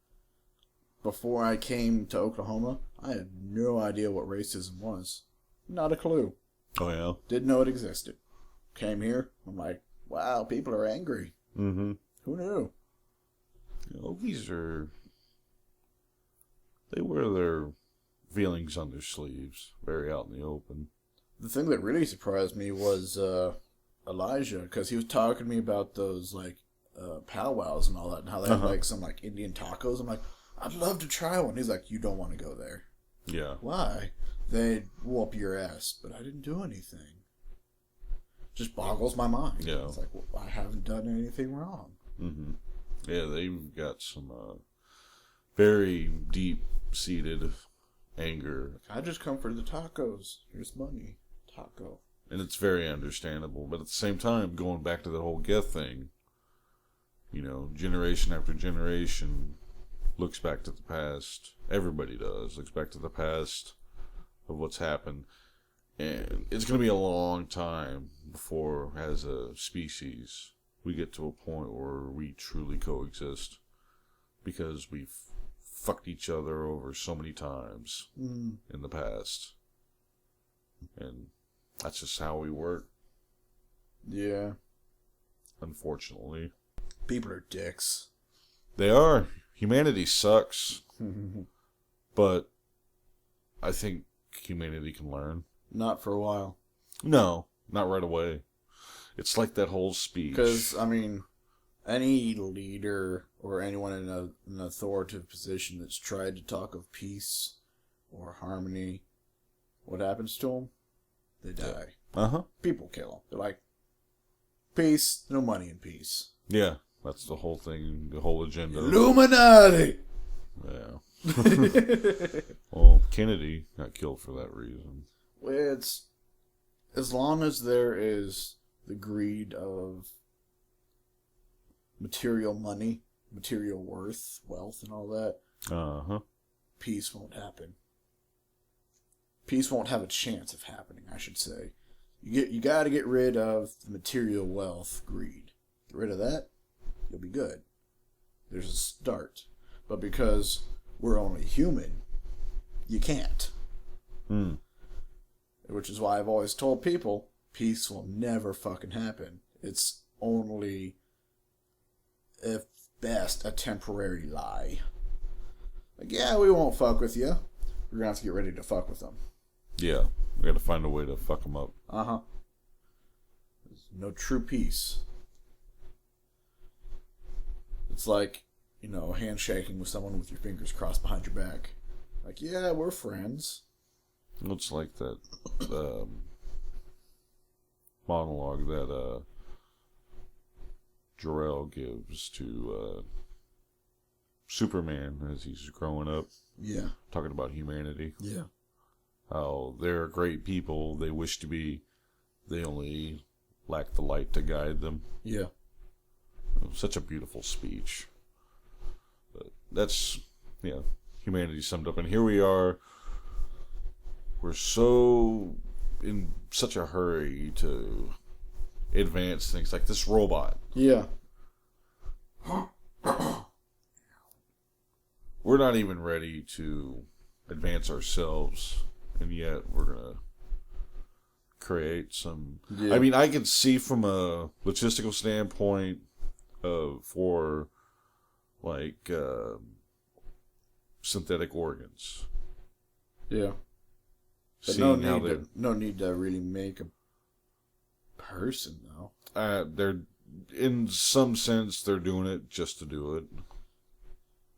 before I came to Oklahoma, I had no idea what racism was. Not a clue. Oh, yeah? Didn't know it existed. Came here, I'm like, wow, people are angry. Mm-hmm. Who knew? You know, they wear their feelings on their sleeves, very out in the open. The thing that really surprised me was Elijah, because he was talking to me about those, like, powwows and all that, and how they have like some like Indian tacos. I'm like, I'd love to try one. He's like, you don't want to go there. Yeah. Why? They whoop your ass, but I didn't do anything. Just boggles my mind. Yeah. It's like, well, I haven't done anything wrong. Mm-hmm. Yeah, they've got some very deep-seated anger. I just come for the tacos. Here's money. Taco. And it's very understandable. But at the same time, going back to the whole Geth thing, you know, generation after generation looks back to the past. Everybody does. Looks back to the past of what's happened. And it's going to be a long time before, as a species, we get to a point where we truly coexist. Because we've fucked each other over so many times in the past. And that's just how we work. Yeah. Unfortunately. People are dicks. They are. Humanity sucks. But I think humanity can learn. Not for a while. No, not right away. It's like that whole speech. Because, I mean, any leader or anyone in an authoritative position that's tried to talk of peace or harmony, what happens to them? They die. Uh-huh. People kill them. They're like, peace, no money in peace. Yeah, that's the whole thing, the whole agenda. Illuminati! Yeah. Well, Kennedy got killed for that reason. It's, as long as there is the greed of material money, material worth, wealth, and all that, Uh-huh. peace won't happen. Peace won't have a chance of happening, I should say. You got to get rid of the material wealth, greed. Get rid of that, you'll be good. There's a start. But because we're only human, you can't. Which is why I've always told people, peace will never fucking happen. It's only, if best, a temporary lie. Like, yeah, we won't fuck with you. We're gonna have to get ready to fuck with them. Yeah, we gotta find a way to fuck them up. Uh-huh. There's no true peace. It's like, you know, handshaking with someone with your fingers crossed behind your back. Like, yeah, we're friends. It's like that monologue that Jor-El gives to Superman as he's growing up. Yeah. Talking about humanity. Yeah. How they're great people, they wish to be, they only lack the light to guide them. Yeah. Such a beautiful speech. But that's, yeah, humanity summed up. And here we are. We're so in such a hurry to advance things like this robot. Yeah. We're not even ready to advance ourselves, and yet we're gonna create some. Yeah. I mean, I can see from a logistical standpoint for like synthetic organs. Yeah. But no need to really make a person, though. They're, in some sense, they're doing it just to do it.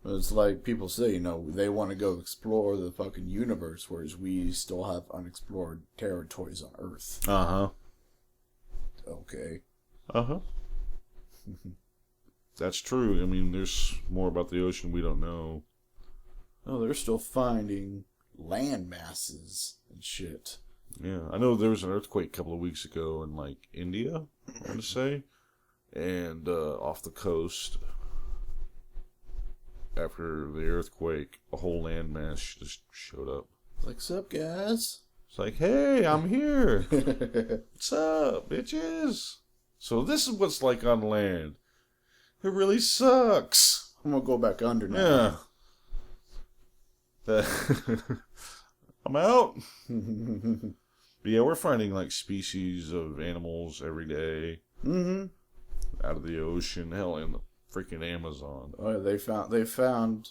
It's like people say, you know, they want to go explore the fucking universe, whereas we still have unexplored territories on Earth. Uh-huh. Okay. Uh-huh. That's true. I mean, there's more about the ocean we don't know. Oh, they're still finding land masses and shit. Yeah, I know there was an earthquake a couple of weeks ago in, like, India, I want to say. And off the coast, after the earthquake, a whole landmass just showed up. It's like, sup, guys? It's like, hey, I'm here. What's up, bitches? So this is what's like on land. It really sucks. I'm gonna go back under now. Yeah. I'm out. But yeah, we're finding like species of animals every day. Mm-hmm. Out of the ocean, hell, in the freaking Amazon. Oh, they found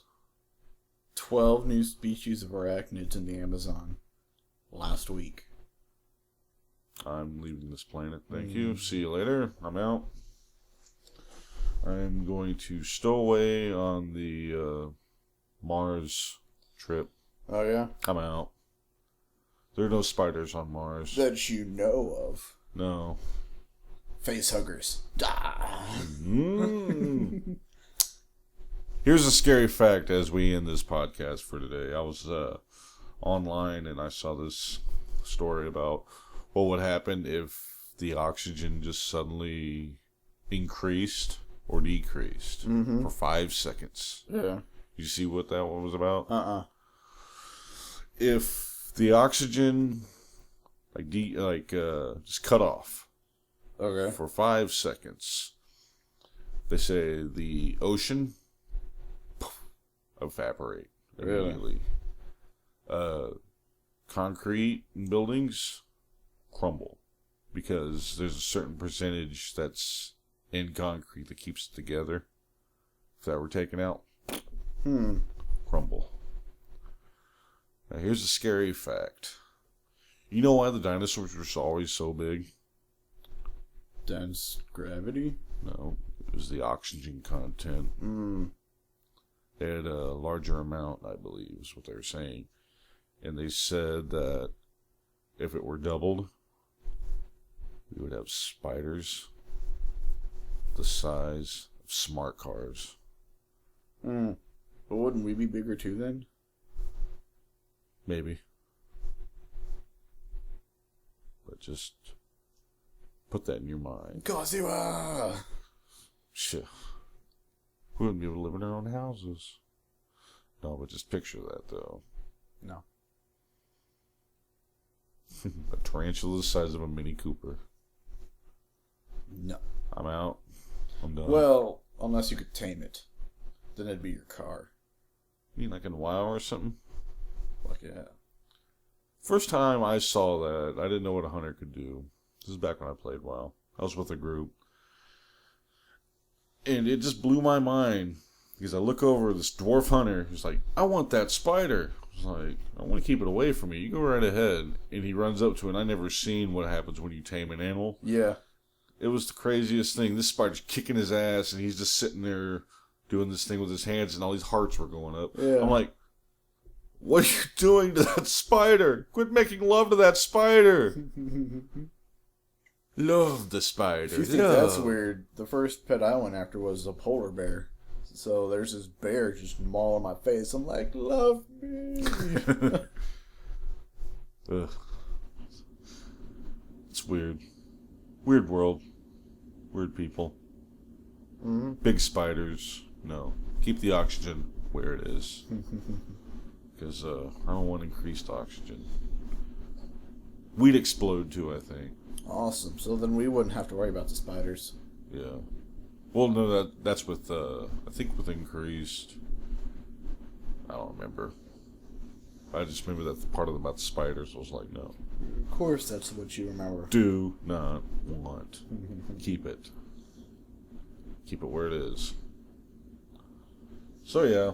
12 new species of arachnids in the Amazon last week. I'm leaving this planet. Thank you. See you later. I'm out. I'm going to stow away on the Mars trip. Oh, yeah? I'm out. There are no spiders on Mars. That you know of. No. Face huggers. Here's a scary fact as we end this podcast for today. I was online and I saw this story about what would happen if the oxygen just suddenly increased or decreased for 5 seconds. Yeah. You see what that one was about? If the oxygen just cut off for 5 seconds, they say the ocean evaporate immediately. Concrete and buildings crumble because there's a certain percentage that's in concrete that keeps it together. If that were taken out, crumble. Now here's a scary fact. You know why the dinosaurs were always so big? Dense gravity? No, it was the oxygen content. They had a larger amount, I believe, is what they were saying. And they said that if it were doubled, we would have spiders the size of smart cars. But wouldn't we be bigger too then? Maybe. But just put that in your mind. Godzilla! Shit. We wouldn't be able to live in our own houses. No, but just picture that, though. No. A tarantula the size of a Mini Cooper. No. I'm out. I'm done. Well, unless you could tame it. Then it'd be your car. You mean like in WoW or something? Fuck yeah. First time I saw that, I didn't know what a hunter could do. This is back when I played WoW. I was with a group. And it just blew my mind. Because I look over this dwarf hunter. He's like, I want that spider. I was like, I want to keep it away from me. You go right ahead. And he runs up to it. And I never seen what happens when you tame an animal. Yeah. It was the craziest thing. This spider's kicking his ass. And he's just sitting there doing this thing with his hands. And all these hearts were going up. Yeah. I'm like, what are you doing to that spider? Quit making love to that spider. Love the spider. If you think that's weird, the first pet I went after was a polar bear. So there's this bear just mauling my face. I'm like, love me. Ugh. It's weird. Weird world. Weird people. Big spiders. No. Keep the oxygen where it is. Because I don't want increased oxygen. We'd explode too, I think. Awesome. So then we wouldn't have to worry about the spiders. Yeah. Well, no, that's with, I think with increased, I don't remember. I just remember that the part about the spiders was like, no. Of course that's what you remember. Do not want. Keep it. Keep it where it is. So, yeah.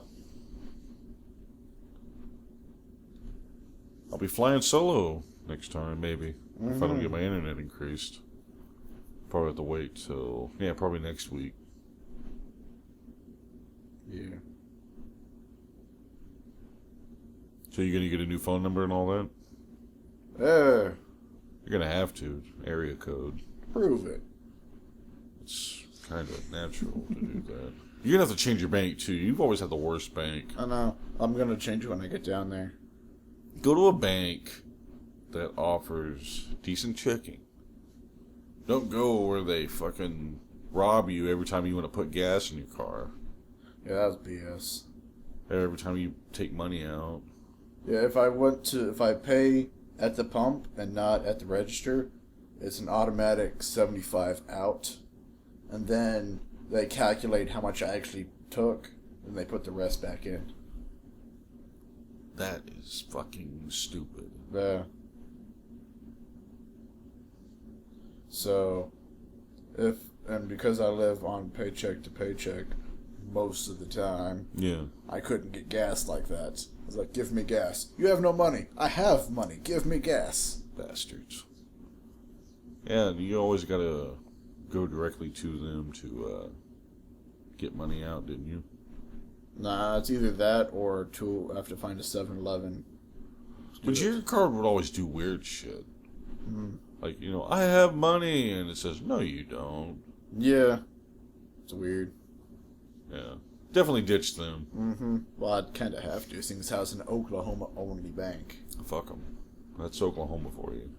I'll be flying solo next time, maybe. If I don't get my internet increased. Probably have to wait till, probably next week. Yeah. So you're going to get a new phone number and all that? You're You're going to have to. Area code. prove it. It's kind of natural to do that. You're going to have to change your bank, too. You've always had the worst bank. I know. I'm going to change it when I get down there. Go to a bank that offers decent checking. Don't go where they fucking rob you every time you want to put gas in your car. Yeah, that's BS. Every time you take money out. Yeah, if I pay at the pump and not at the register, it's an automatic 75 out. And then they calculate how much I actually took, and they put the rest back in. That is fucking stupid. Yeah. So, because I live on paycheck to paycheck most of the time, Yeah. I couldn't get gas like that. I was like, give me gas. You have no money. I have money. Give me gas. Bastards. Yeah, you always gotta go directly to them to get money out, didn't you? Nah, it's either that or I have to find a 7-Eleven. But your card would always do weird shit. Like, I have money, and it says, no, you don't. Yeah. It's weird. Yeah. Definitely ditch them. Mm-hmm. Well, I'd kind of have to, since it's an Oklahoma-only bank. Fuck them. That's Oklahoma for you.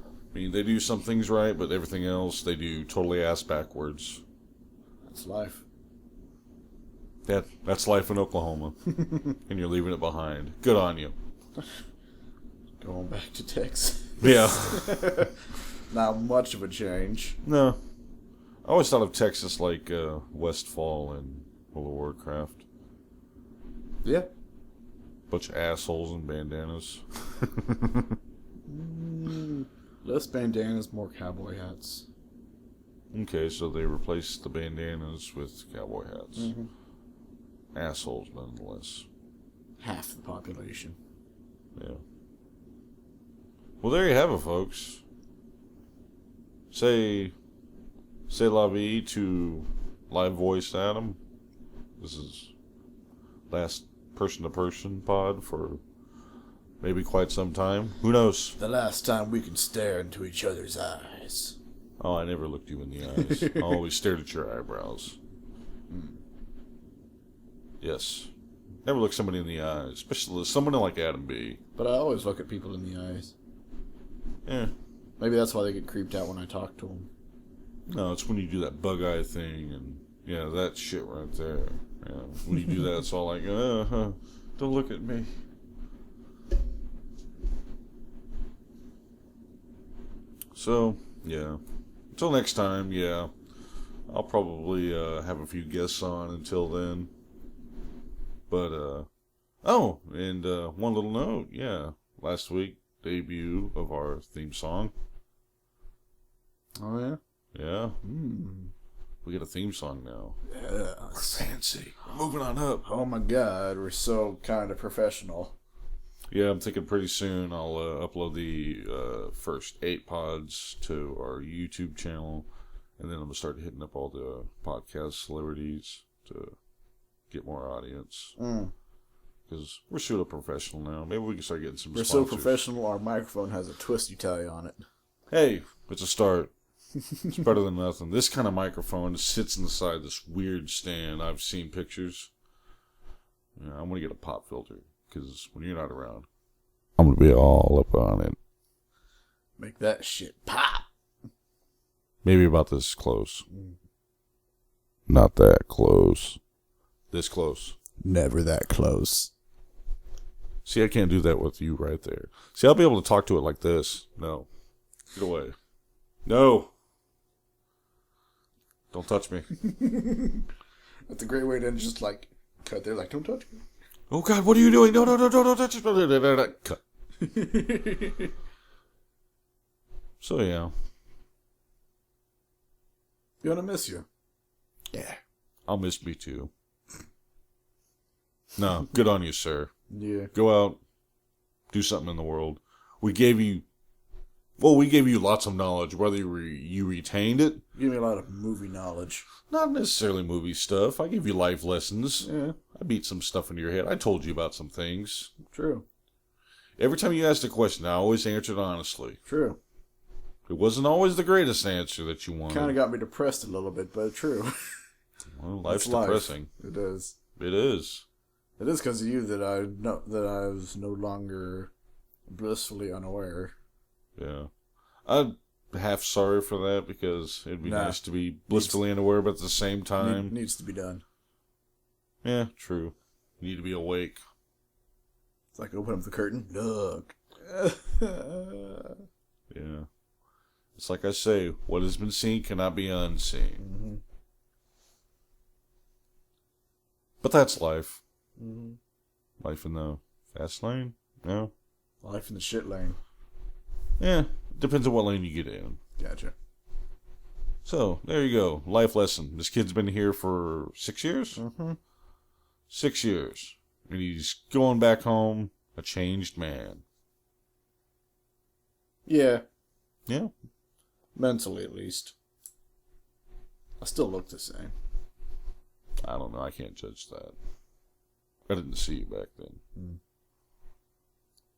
I mean, they do some things right, but everything else they do totally ass backwards. That's life. That's life in Oklahoma. And you're leaving it behind. Good on you. Going back to Texas. Yeah. Not much of a change. No. I always thought of Texas like Westfall and World of Warcraft. Yeah. Bunch of assholes and bandanas. Less bandanas, more cowboy hats. Okay, so they replaced the bandanas with cowboy hats. Mm-hmm. Assholes, nonetheless. Half the population. Yeah. Well, there you have it, folks. Say la vie to Live Voice Adam. This is last person-to-person pod for maybe quite some time. Who knows? The last time we can stare into each other's eyes. Oh, I never looked you in the eyes. I always stared at your eyebrows. Yes. Never look somebody in the eyes. Especially someone like Adam B. But I always look at people in the eyes. Yeah. Maybe that's why they get creeped out when I talk to them. No, it's when you do that bug eye thing and, yeah, that shit right there. Yeah. When you do that, it's all like, don't look at me. So, yeah. Until next time, yeah. I'll probably have a few guests on until then. But, oh, and one little note, yeah. Last week, debut of our theme song. Oh, yeah? Yeah. We get a theme song now. Yeah. We're fancy. We're moving on up. Oh my god, we're so kind of professional. Yeah, I'm thinking pretty soon I'll upload the first 8 pods to our YouTube channel, and then I'm going to start hitting up all the podcast celebrities to get more audience. Because we're sort of professional now. Maybe we can start getting some sponsors. We're so professional, our microphone has a twisty tie on it. Hey, it's a start. It's better than nothing. This kind of microphone sits inside this weird stand. I've seen pictures. Yeah, I'm going to get a pop filter. Because when you're not around, I'm going to be all up on it. Make that shit pop. Maybe about this close. Not that close. This close. Never that close. See, I can't do that with you right there. See, I'll be able to talk to it like this. No. Get away. No. Don't touch me. That's a great way to just like cut there, like, don't touch me. Oh God, what are you doing? No, don't touch me. Cut. So yeah. Gonna miss you. Yeah. I'll miss me too. No, good on you, sir. Yeah. Go out, do something in the world. We gave you lots of knowledge, whether you retained it. Give me a lot of movie knowledge. Not necessarily movie stuff. I give you life lessons. Yeah. I beat some stuff into your head. I told you about some things. True. Every time you asked a question, I always answered honestly. True. It wasn't always the greatest answer that you wanted. Kind of got me depressed a little bit, but true. Well, life's depressing. It is. It is. It is because of you that I was no longer blissfully unaware. Yeah. I'm half sorry for that because it'd be nice to be blissfully unaware, but at the same time... Needs to be done. Yeah, true. You need to be awake. It's like open up the curtain. Look. Yeah. It's like I say, what has been seen cannot be unseen. Mm-hmm. But that's life. Mm-hmm. Life in the fast lane? No? Life in the shit lane. Yeah, depends on what lane you get in. Gotcha. So, there you go. Life lesson. This kid's been here for 6 years? Mm-hmm. 6 years. And he's going back home a changed man. Yeah. Yeah. Mentally, at least. I still look the same. I don't know. I can't judge that. I didn't see you back then. Mm.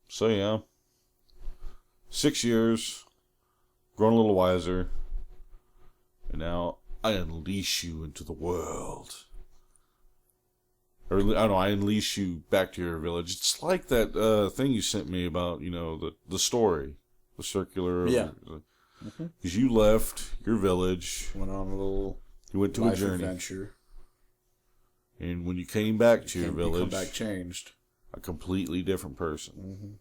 So, yeah. 6 years. Grown a little wiser. And now I unleash you into the world. Or, I don't know, I unleash you back to your village. It's like that thing you sent me about, the story. The circular. Yeah. Because you left your village. Went on a little You went to a journey. adventure. And when you came back to your village, you come back changed. a completely different person. Mm-hmm.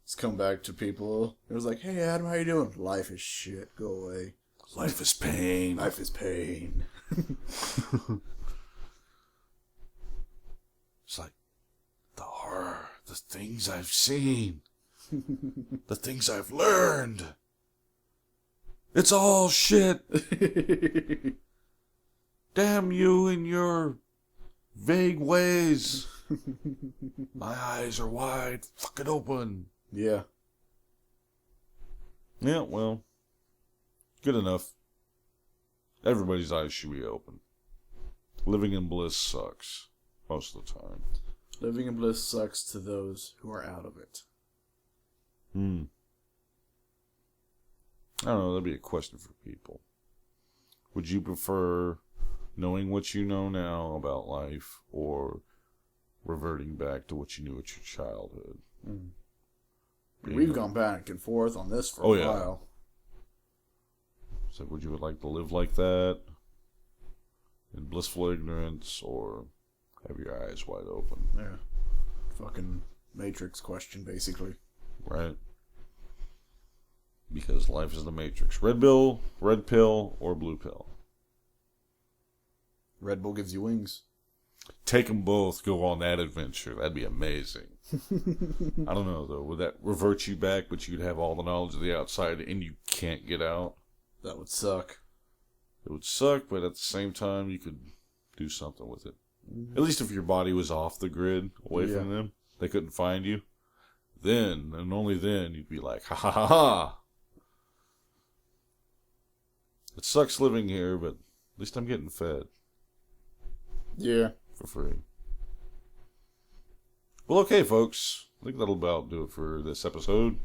It's come back to people. It was like, hey, Adam, how you doing? Life is shit. Go away. Life is pain. Life is pain. It's like the horror, the things I've seen, the things I've learned. It's all shit. Damn you and your vague ways. My eyes are wide fucking open. Yeah. Yeah, well, good enough. Everybody's eyes should be open. Living in bliss sucks most of the time. Living in bliss sucks to those who are out of it. I don't know, that'd be a question for people. Would you prefer knowing what you know now about life or reverting back to what you knew at your childhood? We've gone back and forth on this for a while. So would you like to live like that in blissful ignorance or have your eyes wide open? Yeah. Fucking Matrix question, basically. Right? Because life is the Matrix. Red pill, or blue pill. Red Bull gives you wings. Take them both, go on that adventure. That'd be amazing. I don't know, though. Would that revert you back, but you'd have all the knowledge of the outside and you can't get out? That would suck. It would suck, but at the same time, you could do something with it. At least if your body was off the grid, away from them, they couldn't find you. Then, and only then, you'd be like, ha ha ha ha. It sucks living here, but at least I'm getting fed. Yeah. For free. Well, okay, folks. I think that'll about do it for this episode.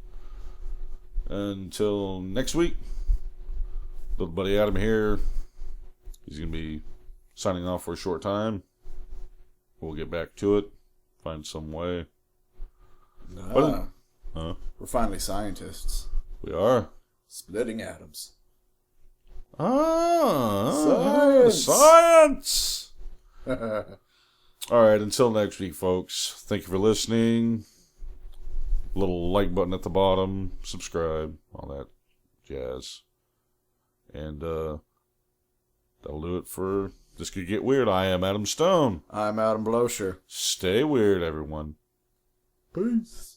Until next week, little buddy Adam here. He's going to be signing off for a short time. We'll get back to it. Find some way. We're finally scientists. We are. Splitting atoms. Science! Alright, until next week, folks. Thank you for listening. Little like button at the bottom. Subscribe. All that jazz. And, that'll do it for This Could Get Weird. I am Adam Stone. I'm Adam Blosher. Stay weird, everyone. Peace.